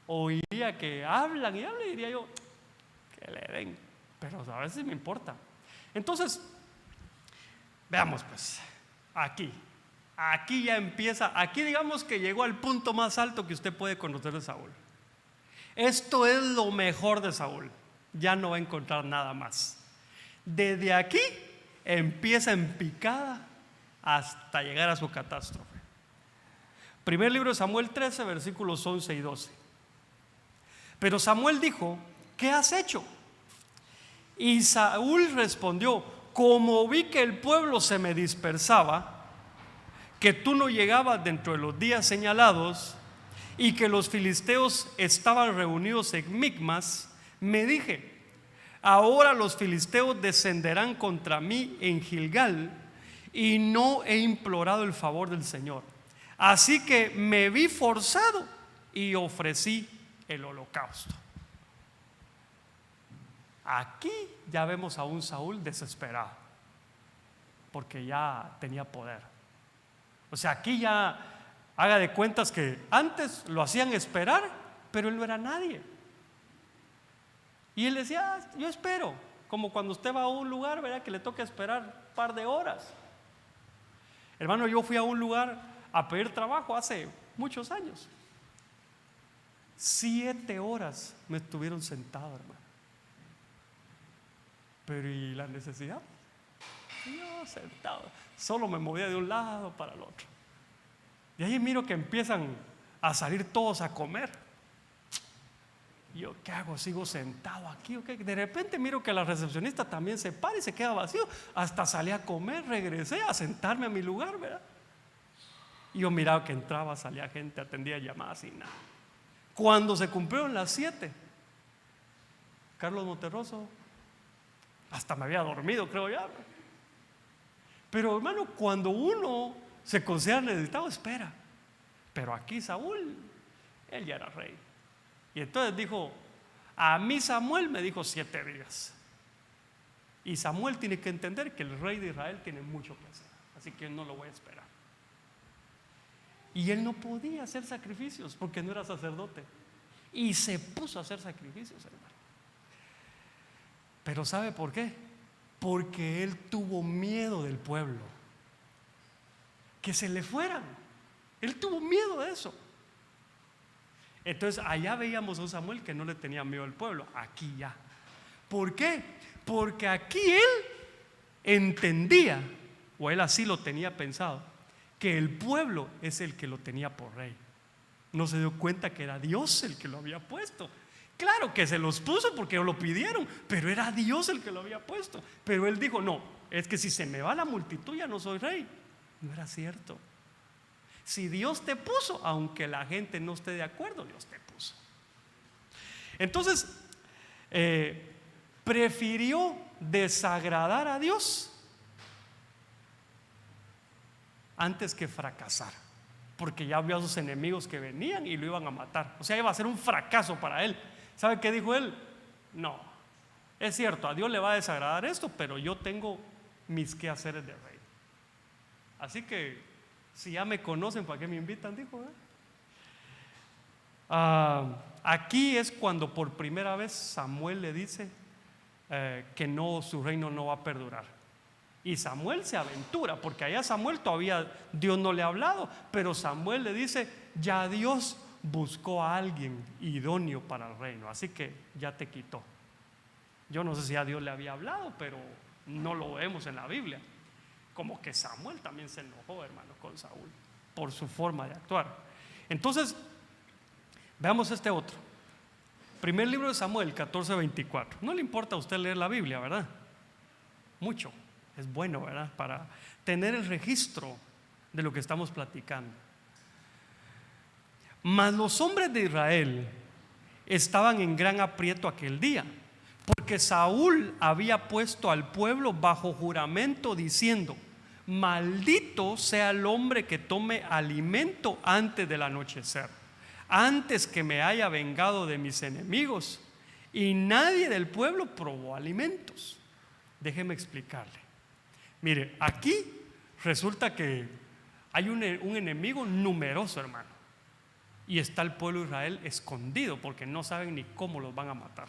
oiría que hablan y diría yo: que le den. Pero a veces me importa. Entonces, veamos pues, aquí ya empieza, aquí digamos que llegó al punto más alto que usted puede conocer de Saúl. Esto es lo mejor de Saúl, ya no va a encontrar nada más. Desde aquí empieza en picada hasta llegar a su catástrofe. Primer libro de Samuel 13, versículos 11 y 12. Pero Samuel dijo: ¿qué has hecho? Y Saúl respondió: como vi que el pueblo se me dispersaba, que tú no llegabas dentro de los días señalados, y que los filisteos estaban reunidos en Micmas, me dije: ahora los filisteos descenderán contra mí en Gilgal, y no he implorado el favor del Señor. Así que me vi forzado y ofrecí el holocausto. Aquí ya vemos a un Saúl desesperado, porque ya tenía poder. O sea, aquí ya haga de cuentas que antes lo hacían esperar, pero él no era nadie. Y él decía, yo espero, como cuando usted va a un lugar, ¿verdad?, que le toca esperar un par de horas. Hermano, yo fui a un lugar a pedir trabajo hace muchos años. 7 horas me estuvieron sentado, hermano. Pero ¿y la necesidad? Yo sentado, solo me movía de un lado para el otro. Y ahí miro que empiezan a salir todos a comer. Y yo, ¿qué hago? ¿Sigo sentado aquí? ¿Okay? De repente miro que la recepcionista también se para y se queda vacío. Hasta salí a comer, regresé a sentarme a mi lugar, ¿verdad? Y yo miraba que entraba, salía gente, atendía llamadas y nada. Cuando se cumplieron las 7, Carlos Monterroso, hasta me había dormido, creo ya. Pero hermano, cuando uno se considera necesitado, espera. Pero aquí Saúl, él ya era rey. Y entonces dijo, a mí Samuel me dijo 7 días. Y Samuel tiene que entender que el rey de Israel tiene mucho que hacer, así que no lo voy a esperar. Y él no podía hacer sacrificios porque no era sacerdote. Y se puso a hacer sacrificios, hermano. Pero ¿sabe por qué? Porque él tuvo miedo del pueblo, que se le fueran. Él tuvo miedo de eso. Entonces allá veíamos a un Samuel que no le tenía miedo al pueblo. Aquí ya. ¿Por qué? Porque aquí él entendía, o él así lo tenía pensado, que el pueblo es el que lo tenía por rey. No se dio cuenta que era Dios el que lo había puesto. Claro que se los puso porque lo pidieron, pero era Dios el que lo había puesto. Pero él dijo, no, es que si se me va la multitud ya no soy rey. No era cierto. Si Dios te puso, aunque la gente no esté de acuerdo, Dios te puso. Entonces, prefirió desagradar a Dios antes que fracasar, porque ya vio a sus enemigos que venían y lo iban a matar. O sea, iba a ser un fracaso para él. ¿Sabe qué dijo él? No, es cierto, a Dios le va a desagradar esto, pero yo tengo mis quehaceres de rey. Así que si ya me conocen, ¿para qué me invitan? Dijo, aquí es cuando por primera vez Samuel le dice que no, su reino no va a perdurar. Y Samuel se aventura, porque allá Samuel todavía Dios no le ha hablado, pero Samuel le dice, ya Dios buscó a alguien idóneo para el reino, así que ya te quitó. Yo no sé si a Dios le había hablado, pero no lo vemos en la Biblia. Como que Samuel también se enojó, hermano, con Saúl por su forma de actuar. Entonces, veamos este otro. Primer libro de Samuel, 14:24. No le importa a usted leer la Biblia, ¿verdad? Mucho. Es bueno, ¿verdad? Para tener el registro de lo que estamos platicando. Mas los hombres de Israel estaban en gran aprieto aquel día, porque Saúl había puesto al pueblo bajo juramento diciendo, maldito sea el hombre que tome alimento antes del anochecer, antes que me haya vengado de mis enemigos. Y nadie del pueblo probó alimentos. Déjeme explicarle. Mire, aquí resulta que hay un enemigo numeroso, hermano, y está el pueblo de Israel escondido porque no saben ni cómo los van a matar.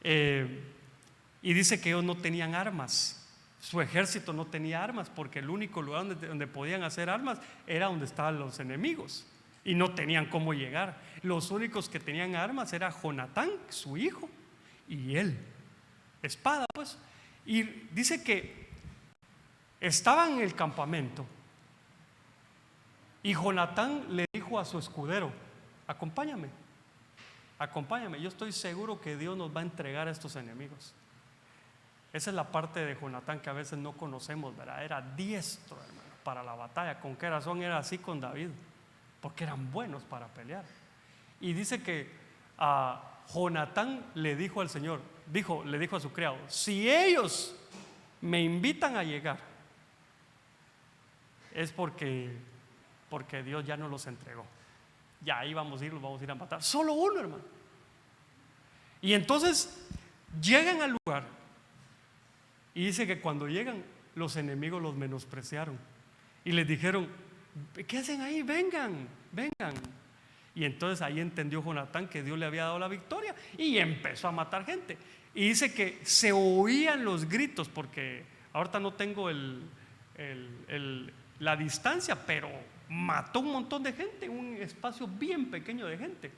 Y dice que ellos no tenían armas. Su ejército no tenía armas porque el único lugar donde podían hacer armas era donde estaban los enemigos, y no tenían cómo llegar. Los únicos que tenían armas era Jonatán, su hijo, y él, espada pues. Y dice que estaban en el campamento y Jonatán le dijo a su escudero, acompáñame, yo estoy seguro que Dios nos va a entregar a estos enemigos. Esa es la parte de Jonatán que a veces no conocemos, ¿verdad? Era diestro, hermano, para la batalla. ¿Con qué razón era así con David? Porque eran buenos para pelear. Y dice que Jonatán le dijo al Señor, le dijo a su criado, si ellos me invitan a llegar es porque Dios ya no los entregó. Ya ahí los vamos a ir a matar. Solo uno, hermano. Y entonces llegan al lugar y dice que cuando llegan, los enemigos los menospreciaron y les dijeron: ¿qué hacen ahí? Vengan, vengan. Y entonces ahí entendió Jonatán que Dios le había dado la victoria y empezó a matar gente. Y dice que se oían los gritos, porque ahorita no tengo la distancia, pero mató un montón de gente, un espacio bien pequeño de gente.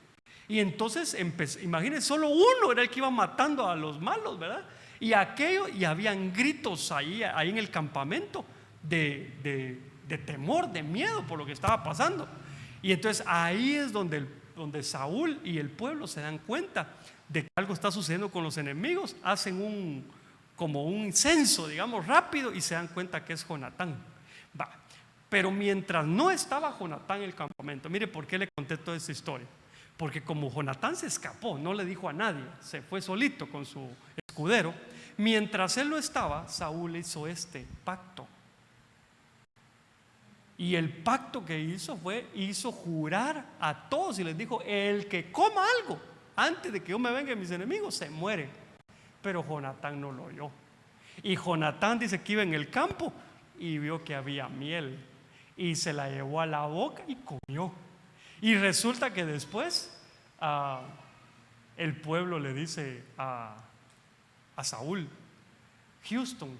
Y entonces imagínense, solo uno era el que iba matando a los malos, ¿verdad? Y habían gritos ahí en el campamento de temor, de miedo por lo que estaba pasando. Y entonces ahí es donde Saúl y el pueblo se dan cuenta de que algo está sucediendo con los enemigos. Hacen como un censo, digamos, rápido, y se dan cuenta que es Jonatán. Pero mientras no estaba Jonatán en el campamento, mire por qué le conté toda esta historia. Porque como Jonatán se escapó, no le dijo a nadie, se fue solito con su escudero. Mientras él no estaba, Saúl hizo este pacto. Y el pacto que hizo jurar a todos y les dijo: el que coma algo antes de que yo me venga mis enemigos se muere. Pero Jonatán no lo oyó. Y Jonatán dice que iba en el campo y vio que había miel y se la llevó a la boca y comió. Y resulta que después el pueblo le dice a Saúl: Houston,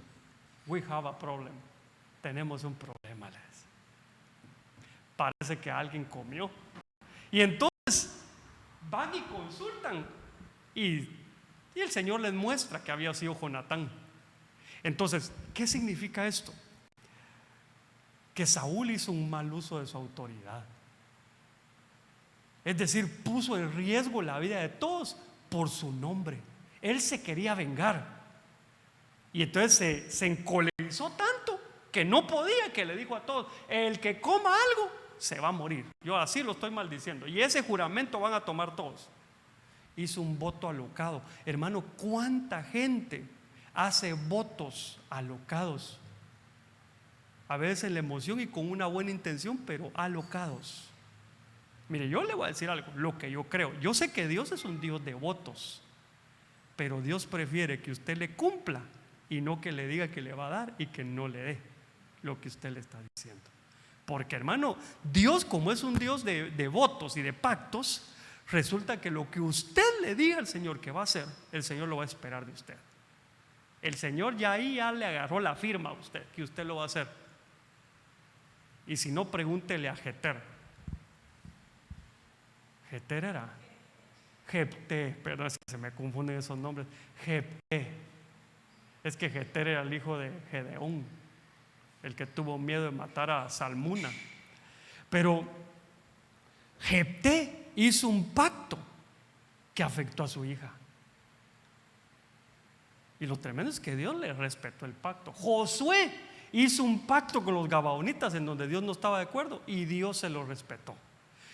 we have a problem. Tenemos un problema, les. Parece que alguien comió. Y entonces van y consultan y el Señor les muestra que había sido Jonatán. Entonces, ¿qué significa esto? Que Saúl hizo un mal uso de su autoridad. Es decir, puso en riesgo la vida de todos por su nombre. Él se quería vengar. Y entonces se encolerizó tanto que no podía, que le dijo a todos: el que coma algo se va a morir. Yo así lo estoy maldiciendo. Y ese juramento van a tomar todos. Hizo un voto alocado. Hermano, ¿cuánta gente hace votos alocados? A veces en la emoción y con una buena intención, pero alocados. Mire, yo le voy a decir algo, lo que yo creo. Yo sé que Dios es un Dios de votos, pero Dios prefiere que usted le cumpla y no que le diga que le va a dar y que no le dé lo que usted le está diciendo. Porque, hermano, Dios, como es un Dios de votos y de pactos, resulta que lo que usted le diga al Señor que va a hacer, el Señor lo va a esperar de usted. El Señor ya le agarró la firma a usted, que usted lo va a hacer. Y si no, pregúntele a Jeter. Jeter era Jepté, perdón, es que se me confunden esos nombres. Jepté. Es que Jeter era el hijo de Gedeón, el que tuvo miedo de matar a Salmuna. Pero Jepté hizo un pacto que afectó a su hija. Y lo tremendo es que Dios le respetó el pacto. Josué hizo un pacto con los gabaonitas en donde Dios no estaba de acuerdo y Dios se lo respetó.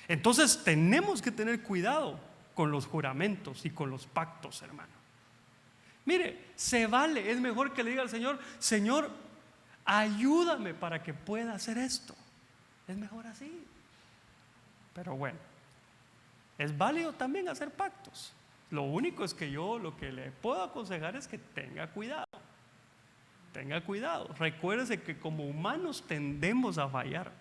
Entonces tenemos que tener cuidado con los juramentos y con los pactos, hermano. Mire, se vale, es mejor que le diga al Señor: Señor, ayúdame para que pueda hacer esto. Es mejor así. Pero bueno, es válido también hacer pactos. Lo único es que yo lo que le puedo aconsejar es que tenga cuidado. Tenga cuidado. Recuérdese que como humanos tendemos a fallar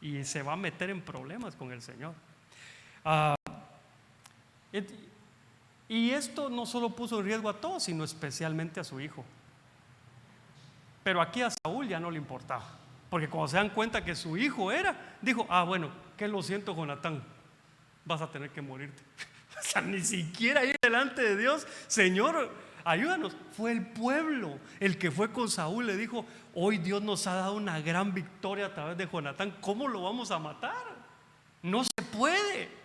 y se va a meter en problemas con el Señor. Y esto no solo puso en riesgo a todos, sino especialmente a su hijo. Pero aquí a Saúl ya no le importaba, porque cuando se dan cuenta que su hijo dijo: bueno, que lo siento, Jonatán, vas a tener que morirte. O sea, ni siquiera ir delante de Dios: Señor, ayúdanos. Fue el pueblo el que fue con Saúl, le dijo: hoy Dios nos ha dado una gran victoria a través de Jonatán, ¿cómo lo vamos a matar? No se puede.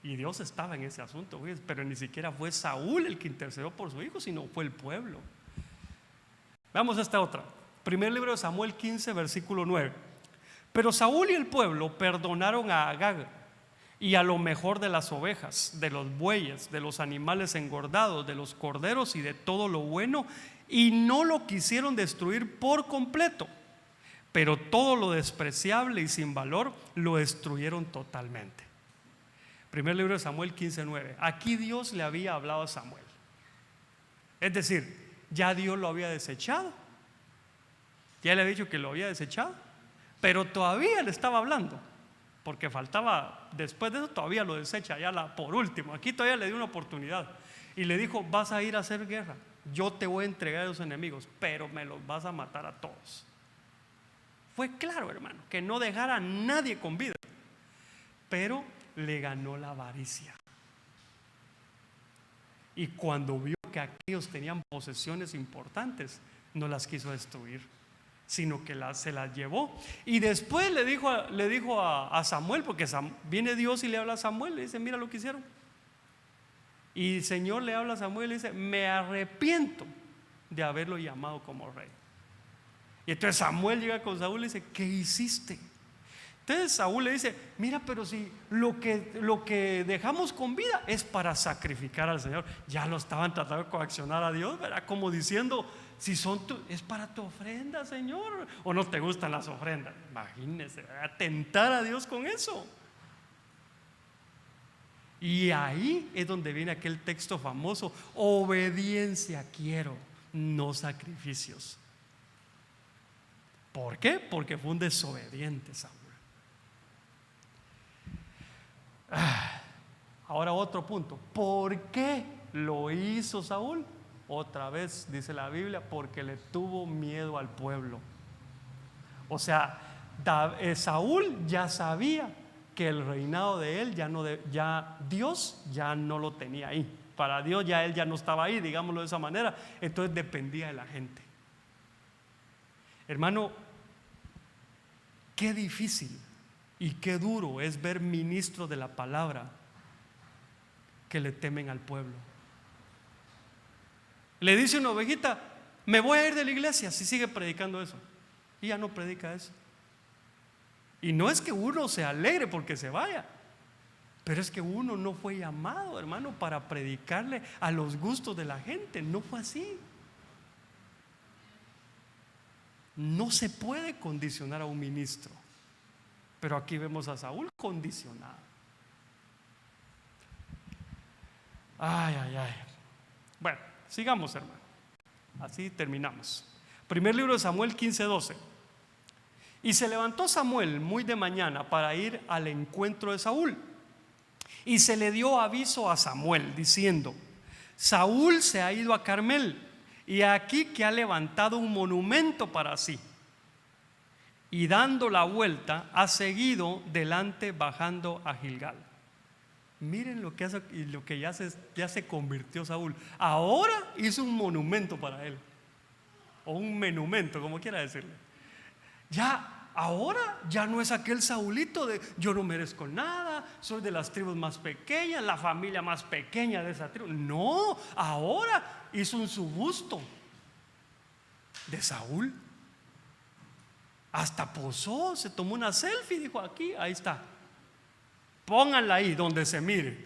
Y Dios estaba en ese asunto, pero ni siquiera fue Saúl el que intercedió por su hijo, sino fue el pueblo. Veamos esta otra. Primer libro de Samuel 15, versículo 9. Pero Saúl y el pueblo perdonaron a Agag y a lo mejor de las ovejas, de los bueyes, de los animales engordados, de los corderos y de todo lo bueno, y no lo quisieron destruir por completo. pero todo lo despreciable y sin valor lo destruyeron totalmente. Primer libro de Samuel 15:9. Aquí Dios le había hablado a Samuel. Es decir, ya Dios lo había desechado. Ya le había dicho que lo había desechado, pero todavía le estaba hablando, porque faltaba, después de eso todavía lo desecha, por último. Aquí todavía le dio una oportunidad y le dijo: vas a ir a hacer guerra, yo te voy a entregar a los enemigos, pero me los vas a matar a todos. Fue claro, hermano, que no dejara a nadie con vida, pero le ganó la avaricia. Y cuando vio que aquellos tenían posesiones importantes, no las quiso destruir, sino que se las llevó. Y después le dijo a Samuel, porque viene Dios y le habla a Samuel, le dice: mira lo que hicieron. Y el Señor le habla a Samuel y le dice: me arrepiento de haberlo llamado como rey. Y entonces Samuel llega con Saúl y le dice: ¿qué hiciste? Entonces Saúl le dice: mira, pero si lo que dejamos con vida es para sacrificar al Señor. Ya lo estaban tratando de coaccionar a Dios, ¿verdad? Como diciendo: si es para tu ofrenda, Señor, o no te gustan las ofrendas. Imagínense, ¿verdad? Tentar a Dios con eso. Y ahí es donde viene aquel texto famoso: obediencia quiero, no sacrificios. ¿Por qué? Porque fue un desobediente Saúl. Ahora otro punto: ¿por qué lo hizo Saúl? Otra vez dice la Biblia: porque le tuvo miedo al pueblo. O sea, Saúl ya sabía que el reinado de él Dios ya no lo tenía ahí. Para Dios ya él ya no estaba ahí, digámoslo de esa manera. Entonces dependía de la gente. Hermano, qué difícil y qué duro es ver ministros de la palabra que le temen al pueblo. Le dice una ovejita: me voy a ir de la iglesia si sigue predicando eso. Y ya no predica eso. Y no es que uno se alegre porque se vaya, pero es que uno no fue llamado, hermano, para predicarle a los gustos de la gente. No fue así. No se puede condicionar a un ministro. Pero aquí vemos a Saúl condicionado. Ay. Bueno, sigamos, hermano. Así terminamos. Primer libro de Samuel 15:12. Y se levantó Samuel muy de mañana para ir al encuentro de Saúl. Y se le dio aviso a Samuel diciendo: Saúl se ha ido a Carmel, y aquí que ha levantado un monumento para sí. Y dando la vuelta ha seguido delante bajando a Gilgal. Miren lo que hace y lo que ya se convirtió Saúl. Ahora hizo un monumento para él, o un menumento, como quiera decirle. Ahora ya no es aquel Saulito de yo no merezco nada, soy de las tribus más pequeñas, la familia más pequeña de esa tribu. No, ahora hizo un subusto de Saúl. Hasta posó, se tomó una selfie y dijo: aquí, ahí está, pónganla ahí donde se mire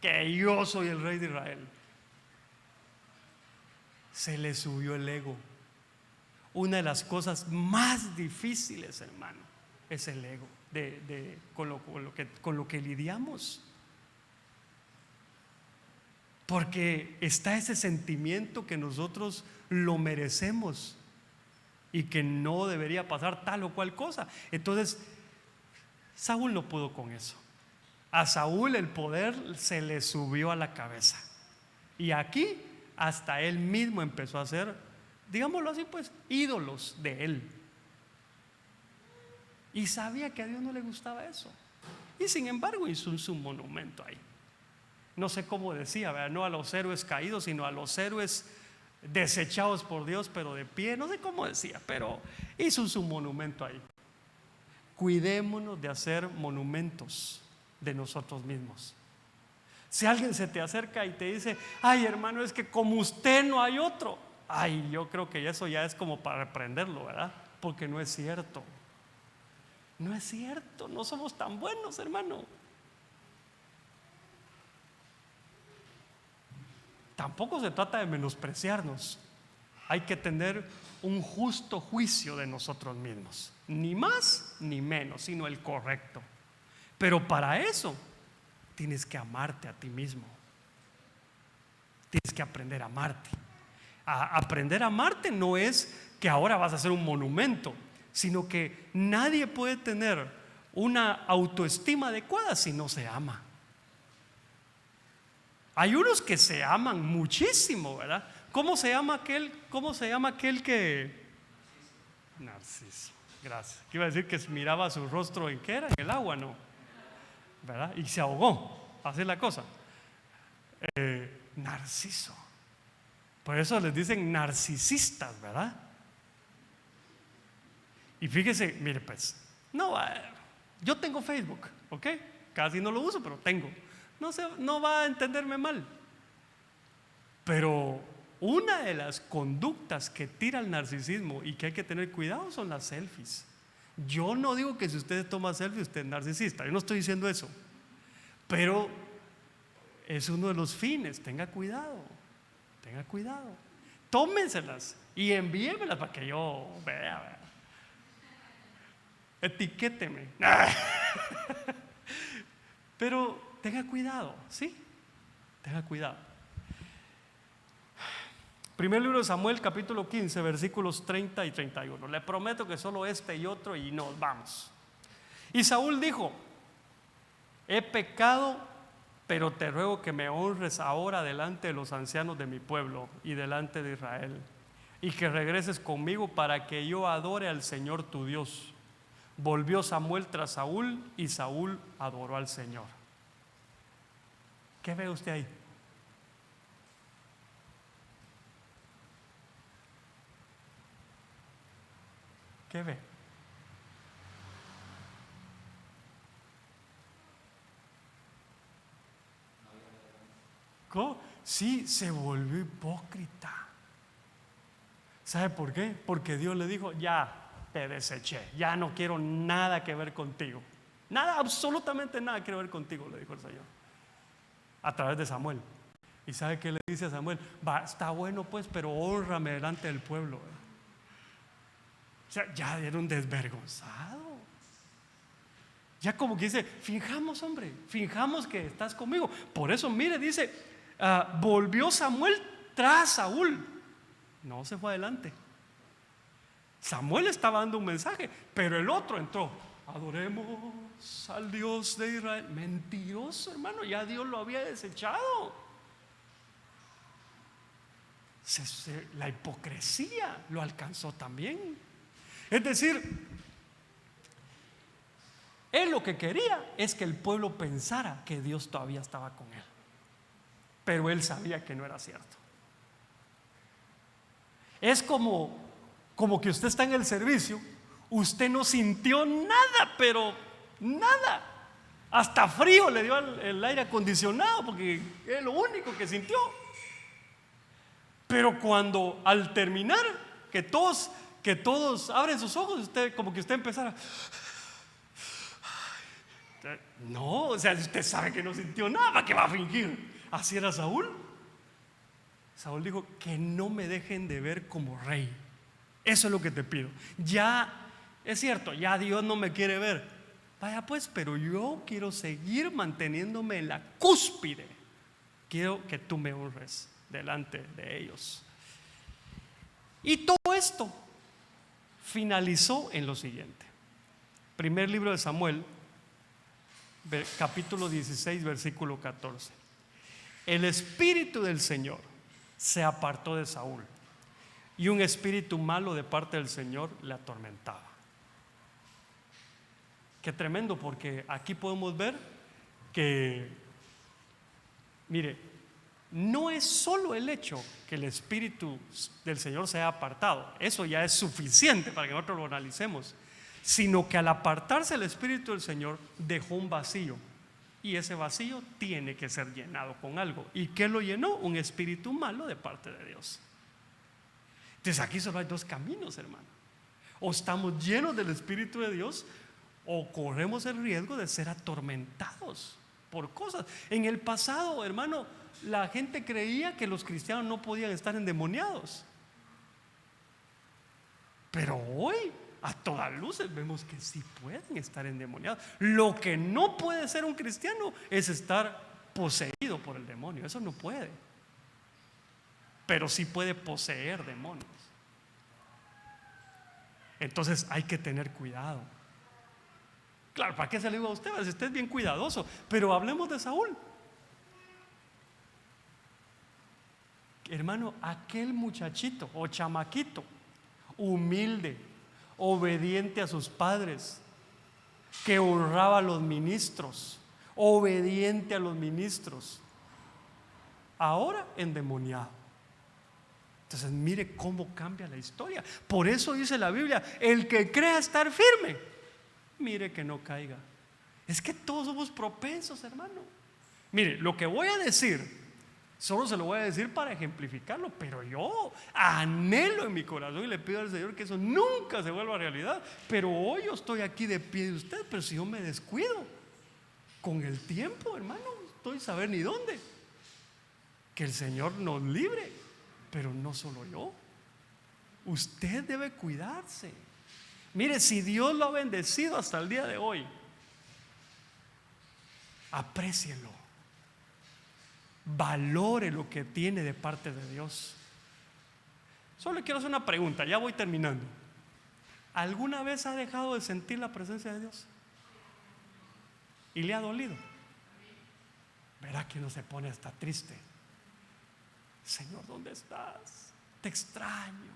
que yo soy el rey de Israel. Se le subió el ego. Una de las cosas más difíciles, hermano, es el ego con lo que lidiamos. Porque está ese sentimiento que nosotros lo merecemos y que no debería pasar tal o cual cosa. Entonces Saúl no pudo con eso. A Saúl el poder se le subió a la cabeza, y aquí hasta él mismo empezó a hacer, digámoslo así, pues, ídolos de él. Y sabía que a Dios no le gustaba eso, y sin embargo hizo su monumento ahí. No sé cómo decía, ¿verdad? No a los héroes caídos, sino a los héroes desechados por Dios, pero de pie. No sé cómo decía, pero hizo su monumento ahí. Cuidémonos de hacer monumentos de nosotros mismos. Si alguien se te acerca y te dice: ay, hermano, es que como usted no hay otro. Ay, yo creo que eso ya es como para reprenderlo, ¿verdad? Porque no es cierto. No es cierto, no somos tan buenos, hermano. Tampoco se trata de menospreciarnos. Hay que tener un justo juicio de nosotros mismos, ni más ni menos, sino el correcto. Pero para eso tienes que amarte a ti mismo. Tienes que aprender a amarte. Aprender a amarte no es que ahora vas a hacer un monumento, sino que nadie puede tener una autoestima adecuada si no se ama. Hay unos que se aman muchísimo, ¿verdad? ¿Cómo se llama aquel que? Narciso, gracias. Que iba a decir que miraba su rostro en ¿qué era? En el agua, ¿no? ¿Verdad? Y se ahogó, así es la cosa. Narciso. Por eso les dicen narcisistas, ¿verdad? Y fíjese, mire pues, no, yo tengo Facebook, ¿ok? Casi no lo uso, pero tengo. No va a entenderme mal. Pero una de las conductas que tira el narcisismo y que hay que tener cuidado son las selfies. Yo no digo que si usted toma selfie usted es narcisista, yo no estoy diciendo eso. Pero es uno de los fines, tenga cuidado. Tómenselas y envíemelas para que yo vea. Etiquéteme. Pero tenga cuidado, ¿sí? Tenga cuidado. Primer libro de Samuel, capítulo 15, versículos 30 y 31. Le prometo que solo este y otro y nos vamos. Y Saúl dijo: he pecado, pero te ruego que me honres ahora delante de los ancianos de mi pueblo y delante de Israel, y que regreses conmigo para que yo adore al Señor tu Dios. Volvió Samuel tras Saúl y Saúl adoró al Señor. ¿Qué ve usted ahí? ¿Qué ve? ¿Cómo? Sí, se volvió hipócrita. ¿Sabe por qué? Porque Dios le dijo: ya te deseché, ya no quiero nada que ver contigo. Nada, absolutamente nada quiero ver contigo, le dijo el Señor a través de Samuel. ¿Y sabe qué le dice a Samuel? Está bueno pues, pero hónrame delante del pueblo. O sea, ya era un desvergonzado. Ya como que dice: finjamos, hombre, finjamos que estás conmigo. Por eso, mire, dice, volvió Samuel tras Saúl. No se fue adelante. Samuel estaba dando un mensaje, pero el otro entró: adoremos al Dios de Israel. Mentiroso, hermano, ya Dios lo había desechado. La hipocresía lo alcanzó también. Es decir, él lo que quería es que el pueblo pensara que Dios todavía estaba con él, pero él sabía que no era cierto. Es como que usted está en el servicio, usted no sintió nada, pero nada, hasta frío le dio el aire acondicionado, porque es lo único que sintió. Pero cuando al terminar, que todos abren sus ojos, usted como que usted empezara: no, o sea, usted sabe que no sintió nada, ¿para qué va a fingir? Así era Saúl. Saúl dijo: que no me dejen de ver como rey. Eso es lo que te pido. Ya, es cierto, ya Dios no me quiere ver. Vaya pues, pero yo quiero seguir manteniéndome en la cúspide. Quiero que tú me honres delante de ellos. Y todo esto finalizó en lo siguiente. Primer libro de Samuel, capítulo 16, versículo 14. El espíritu del Señor se apartó de Saúl, y un espíritu malo de parte del Señor le atormentaba. Qué tremendo, porque aquí podemos ver que, mire, no es solo el hecho que el espíritu del Señor se haya apartado, eso ya es suficiente para que nosotros lo analicemos, sino que al apartarse el espíritu del Señor dejó un vacío, y ese vacío tiene que ser llenado con algo. ¿Y qué lo llenó? Un espíritu malo de parte de Dios. Entonces aquí solo hay dos caminos, hermano: o estamos llenos del espíritu de Dios, o corremos el riesgo de ser atormentados por cosas. En el pasado, hermano, la gente creía que los cristianos no podían estar endemoniados. Pero hoy, a todas luces, vemos que sí pueden estar endemoniados. Lo que no puede ser un cristiano es estar poseído por el demonio. Eso no puede. Pero sí puede poseer demonios. Entonces hay que tener cuidado. Claro, ¿para qué se le digo a usted? Si usted es bien cuidadoso. Pero hablemos de Saúl. Hermano, aquel muchachito o chamaquito, humilde, obediente a sus padres, que honraba a los ministros, obediente a los ministros, ahora endemoniado. Entonces mire cómo cambia la historia. Por eso dice la Biblia: el que crea estar firme, mire que no caiga. Es que todos somos propensos, hermano. Mire, lo que voy a decir solo se lo voy a decir para ejemplificarlo, pero yo anhelo en mi corazón y le pido al Señor que eso nunca se vuelva realidad. Pero hoy yo estoy aquí de pie de usted, pero si yo me descuido, con el tiempo, hermano, estoy a saber ni dónde. Que el Señor nos libre, pero no solo yo. Usted debe cuidarse. Mire, si Dios lo ha bendecido hasta el día de hoy, aprécielo. Valore lo que tiene de parte de Dios. Solo le quiero hacer una pregunta, ya voy terminando. ¿Alguna vez ha dejado de sentir la presencia de Dios? ¿Y le ha dolido? Verá que uno se pone hasta triste. Señor, ¿dónde estás? Te extraño.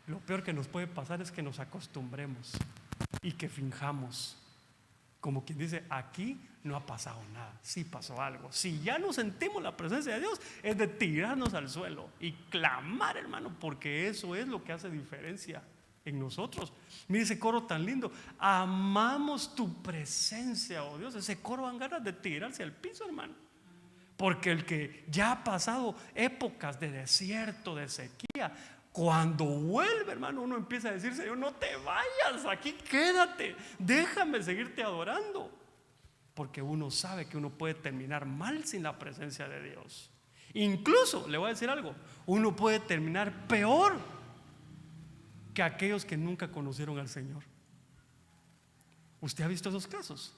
Lo peor que nos puede pasar es que nos acostumbremos y que finjamos. Como quien dice, aquí no ha pasado nada. Sí pasó algo. Si ya no sentimos la presencia de Dios, es de tirarnos al suelo y clamar, hermano, porque eso es lo que hace diferencia en nosotros. Mire ese coro tan lindo: amamos tu presencia, oh Dios. Ese coro dan ganas de tirarse al piso, hermano. Porque el que ya ha pasado épocas de desierto, de sequía, cuando vuelve, hermano, uno empieza a decir: Señor, no te vayas, aquí quédate, déjame seguirte adorando. Porque uno sabe que uno puede terminar mal sin la presencia de Dios. Incluso, le voy a decir algo, uno puede terminar peor que aquellos que nunca conocieron al Señor. ¿Usted ha visto esos casos?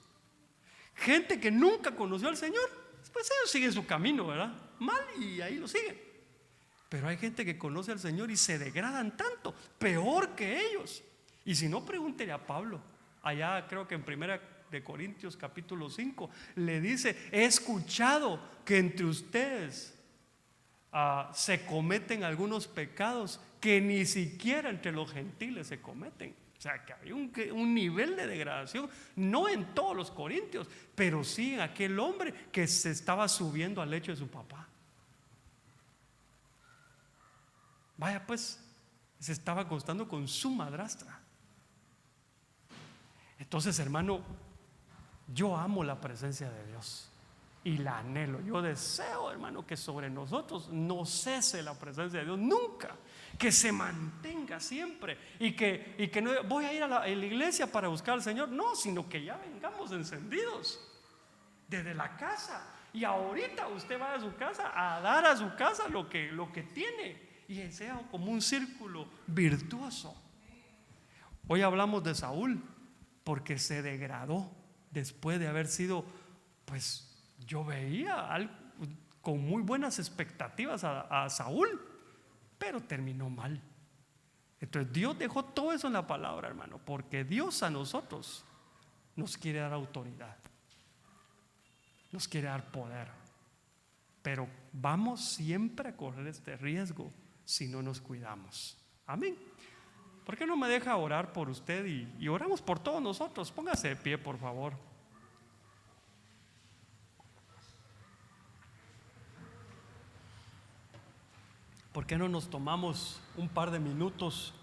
Gente que nunca conoció al Señor, pues ellos siguen su camino, ¿verdad? Mal, y ahí lo siguen. Pero hay gente que conoce al Señor y se degradan tanto, peor que ellos. Y si no, pregúntele a Pablo. Allá creo que en 1 Corintios capítulo 5 le dice: he escuchado que entre ustedes se cometen algunos pecados que ni siquiera entre los gentiles se cometen. O sea, que había un nivel de degradación, no en todos los corintios, pero sí en aquel hombre que se estaba subiendo al lecho de su papá. Vaya pues, se estaba acostando con su madrastra. Entonces, hermano, yo amo la presencia de Dios y la anhelo. Yo deseo, hermano, que sobre nosotros no cese la presencia de Dios nunca, que se mantenga siempre, y que no voy a ir a la iglesia para buscar al Señor, no, sino que ya vengamos encendidos desde la casa. Y ahorita usted va a su casa a dar a su casa lo que tiene, y sea como un círculo virtuoso. Hoy hablamos de Saúl porque se degradó después de haber sido, pues yo veía con muy buenas expectativas a Saúl, pero terminó mal. Entonces Dios dejó todo eso en la palabra, hermano, porque Dios a nosotros nos quiere dar autoridad, nos quiere dar poder, pero vamos siempre a correr este riesgo si no nos cuidamos. Amén. ¿Por qué no me deja orar por usted y oramos por todos nosotros? Póngase de pie, por favor. ¿Por qué no nos tomamos un par de minutos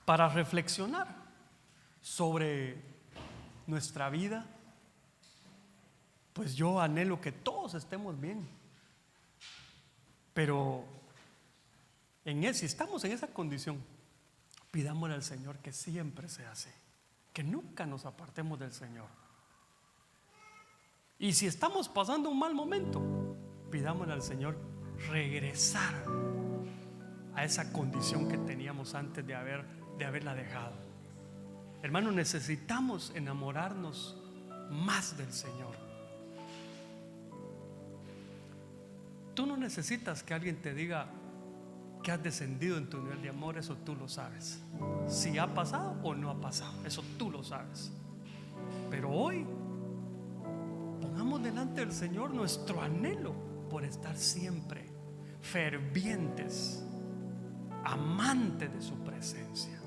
para reflexionar sobre nuestra vida? Pues yo anhelo que todos estemos bien, pero si estamos en esa condición, pidámosle al Señor que siempre sea así, que nunca nos apartemos del Señor. Y si estamos pasando un mal momento, pidámosle al Señor regresar a esa condición que teníamos antes de haberla dejado. Hermanos, necesitamos enamorarnos más del Señor. Tú no necesitas que alguien te diga que has descendido en tu nivel de amor. Eso tú lo sabes. Si ha pasado o no ha pasado, eso tú lo sabes. Pero hoy pongamos delante del Señor nuestro anhelo por estar siempre fervientes, amantes de su presencia.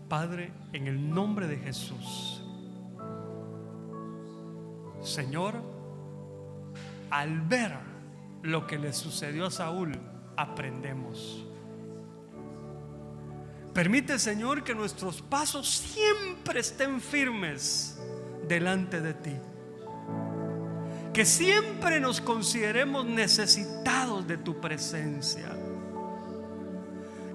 Padre, en el nombre de Jesús, Señor, al ver lo que le sucedió a Saúl, aprendemos. Permite, Señor, que nuestros pasos siempre estén firmes delante de ti. Que siempre nos consideremos necesitados de tu presencia.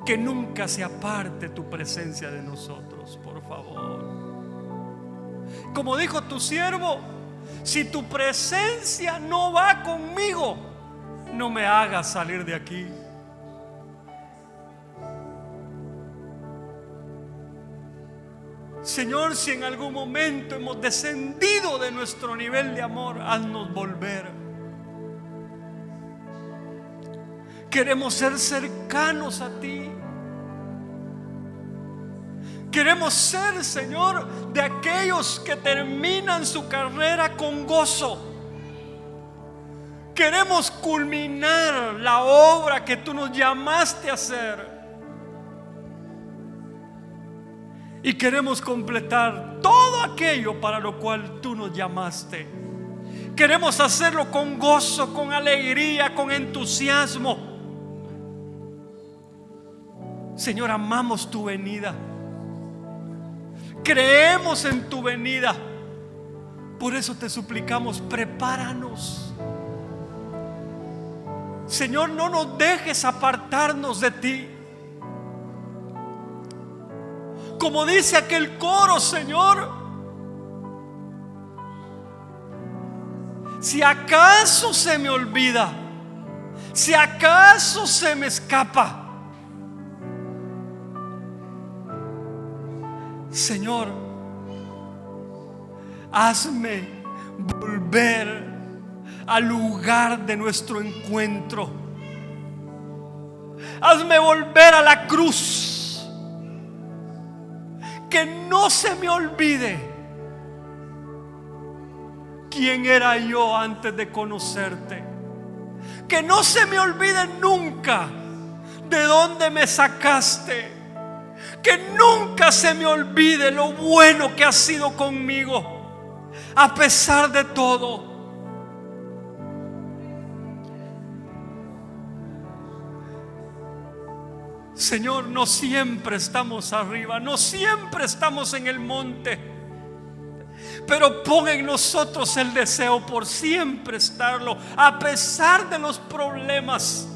Que nunca se aparte tu presencia de nosotros, por favor. Como dijo tu siervo, si tu presencia no va conmigo, no me hagas salir de aquí. Señor, si en algún momento hemos descendido de nuestro nivel de amor, haznos volver. Queremos ser cercanos a ti. Queremos ser, Señor, de aquellos que terminan su carrera con gozo. Queremos culminar la obra que tú nos llamaste a hacer. Y queremos completar todo aquello para lo cual tú nos llamaste. Queremos hacerlo con gozo, con alegría, con entusiasmo. Señor, amamos tu venida. Creemos en tu venida. Por eso te suplicamos, prepáranos. Señor, no nos dejes apartarnos de ti. Como dice aquel coro, Señor, si acaso se me olvida, si acaso se me escapa, Señor, hazme volver al lugar de nuestro encuentro. Hazme volver a la cruz. Que no se me olvide quién era yo antes de conocerte. Que no se me olvide nunca de dónde me sacaste. Que nunca se me olvide lo bueno que has sido conmigo, a pesar de todo. Señor, no siempre estamos arriba, no siempre estamos en el monte, pero pon en nosotros el deseo por siempre estarlo, a pesar de los problemas,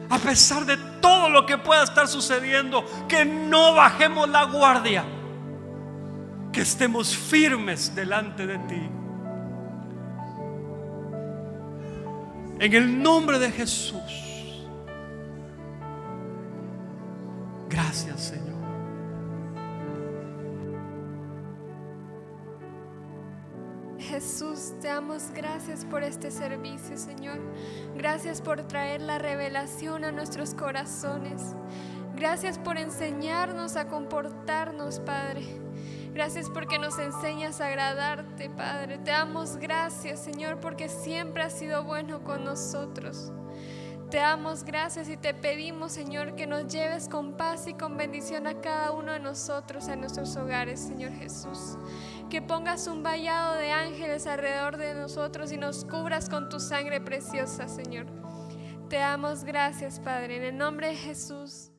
a pesar de todo lo que pueda estar sucediendo. Que no bajemos la guardia, que estemos firmes delante de ti. En el nombre de Jesús. Gracias, Señor. Jesús, te damos gracias por este servicio, Señor. Gracias por traer la revelación a nuestros corazones. Gracias por enseñarnos a comportarnos, Padre. Gracias porque nos enseñas a agradarte, Padre. Te damos gracias, Señor, porque siempre has sido bueno con nosotros. Te damos gracias y te pedimos, Señor, que nos lleves con paz y con bendición a cada uno de nosotros, a nuestros hogares, Señor Jesús. Que pongas un vallado de ángeles alrededor de nosotros y nos cubras con tu sangre preciosa, Señor. Te damos gracias, Padre, en el nombre de Jesús.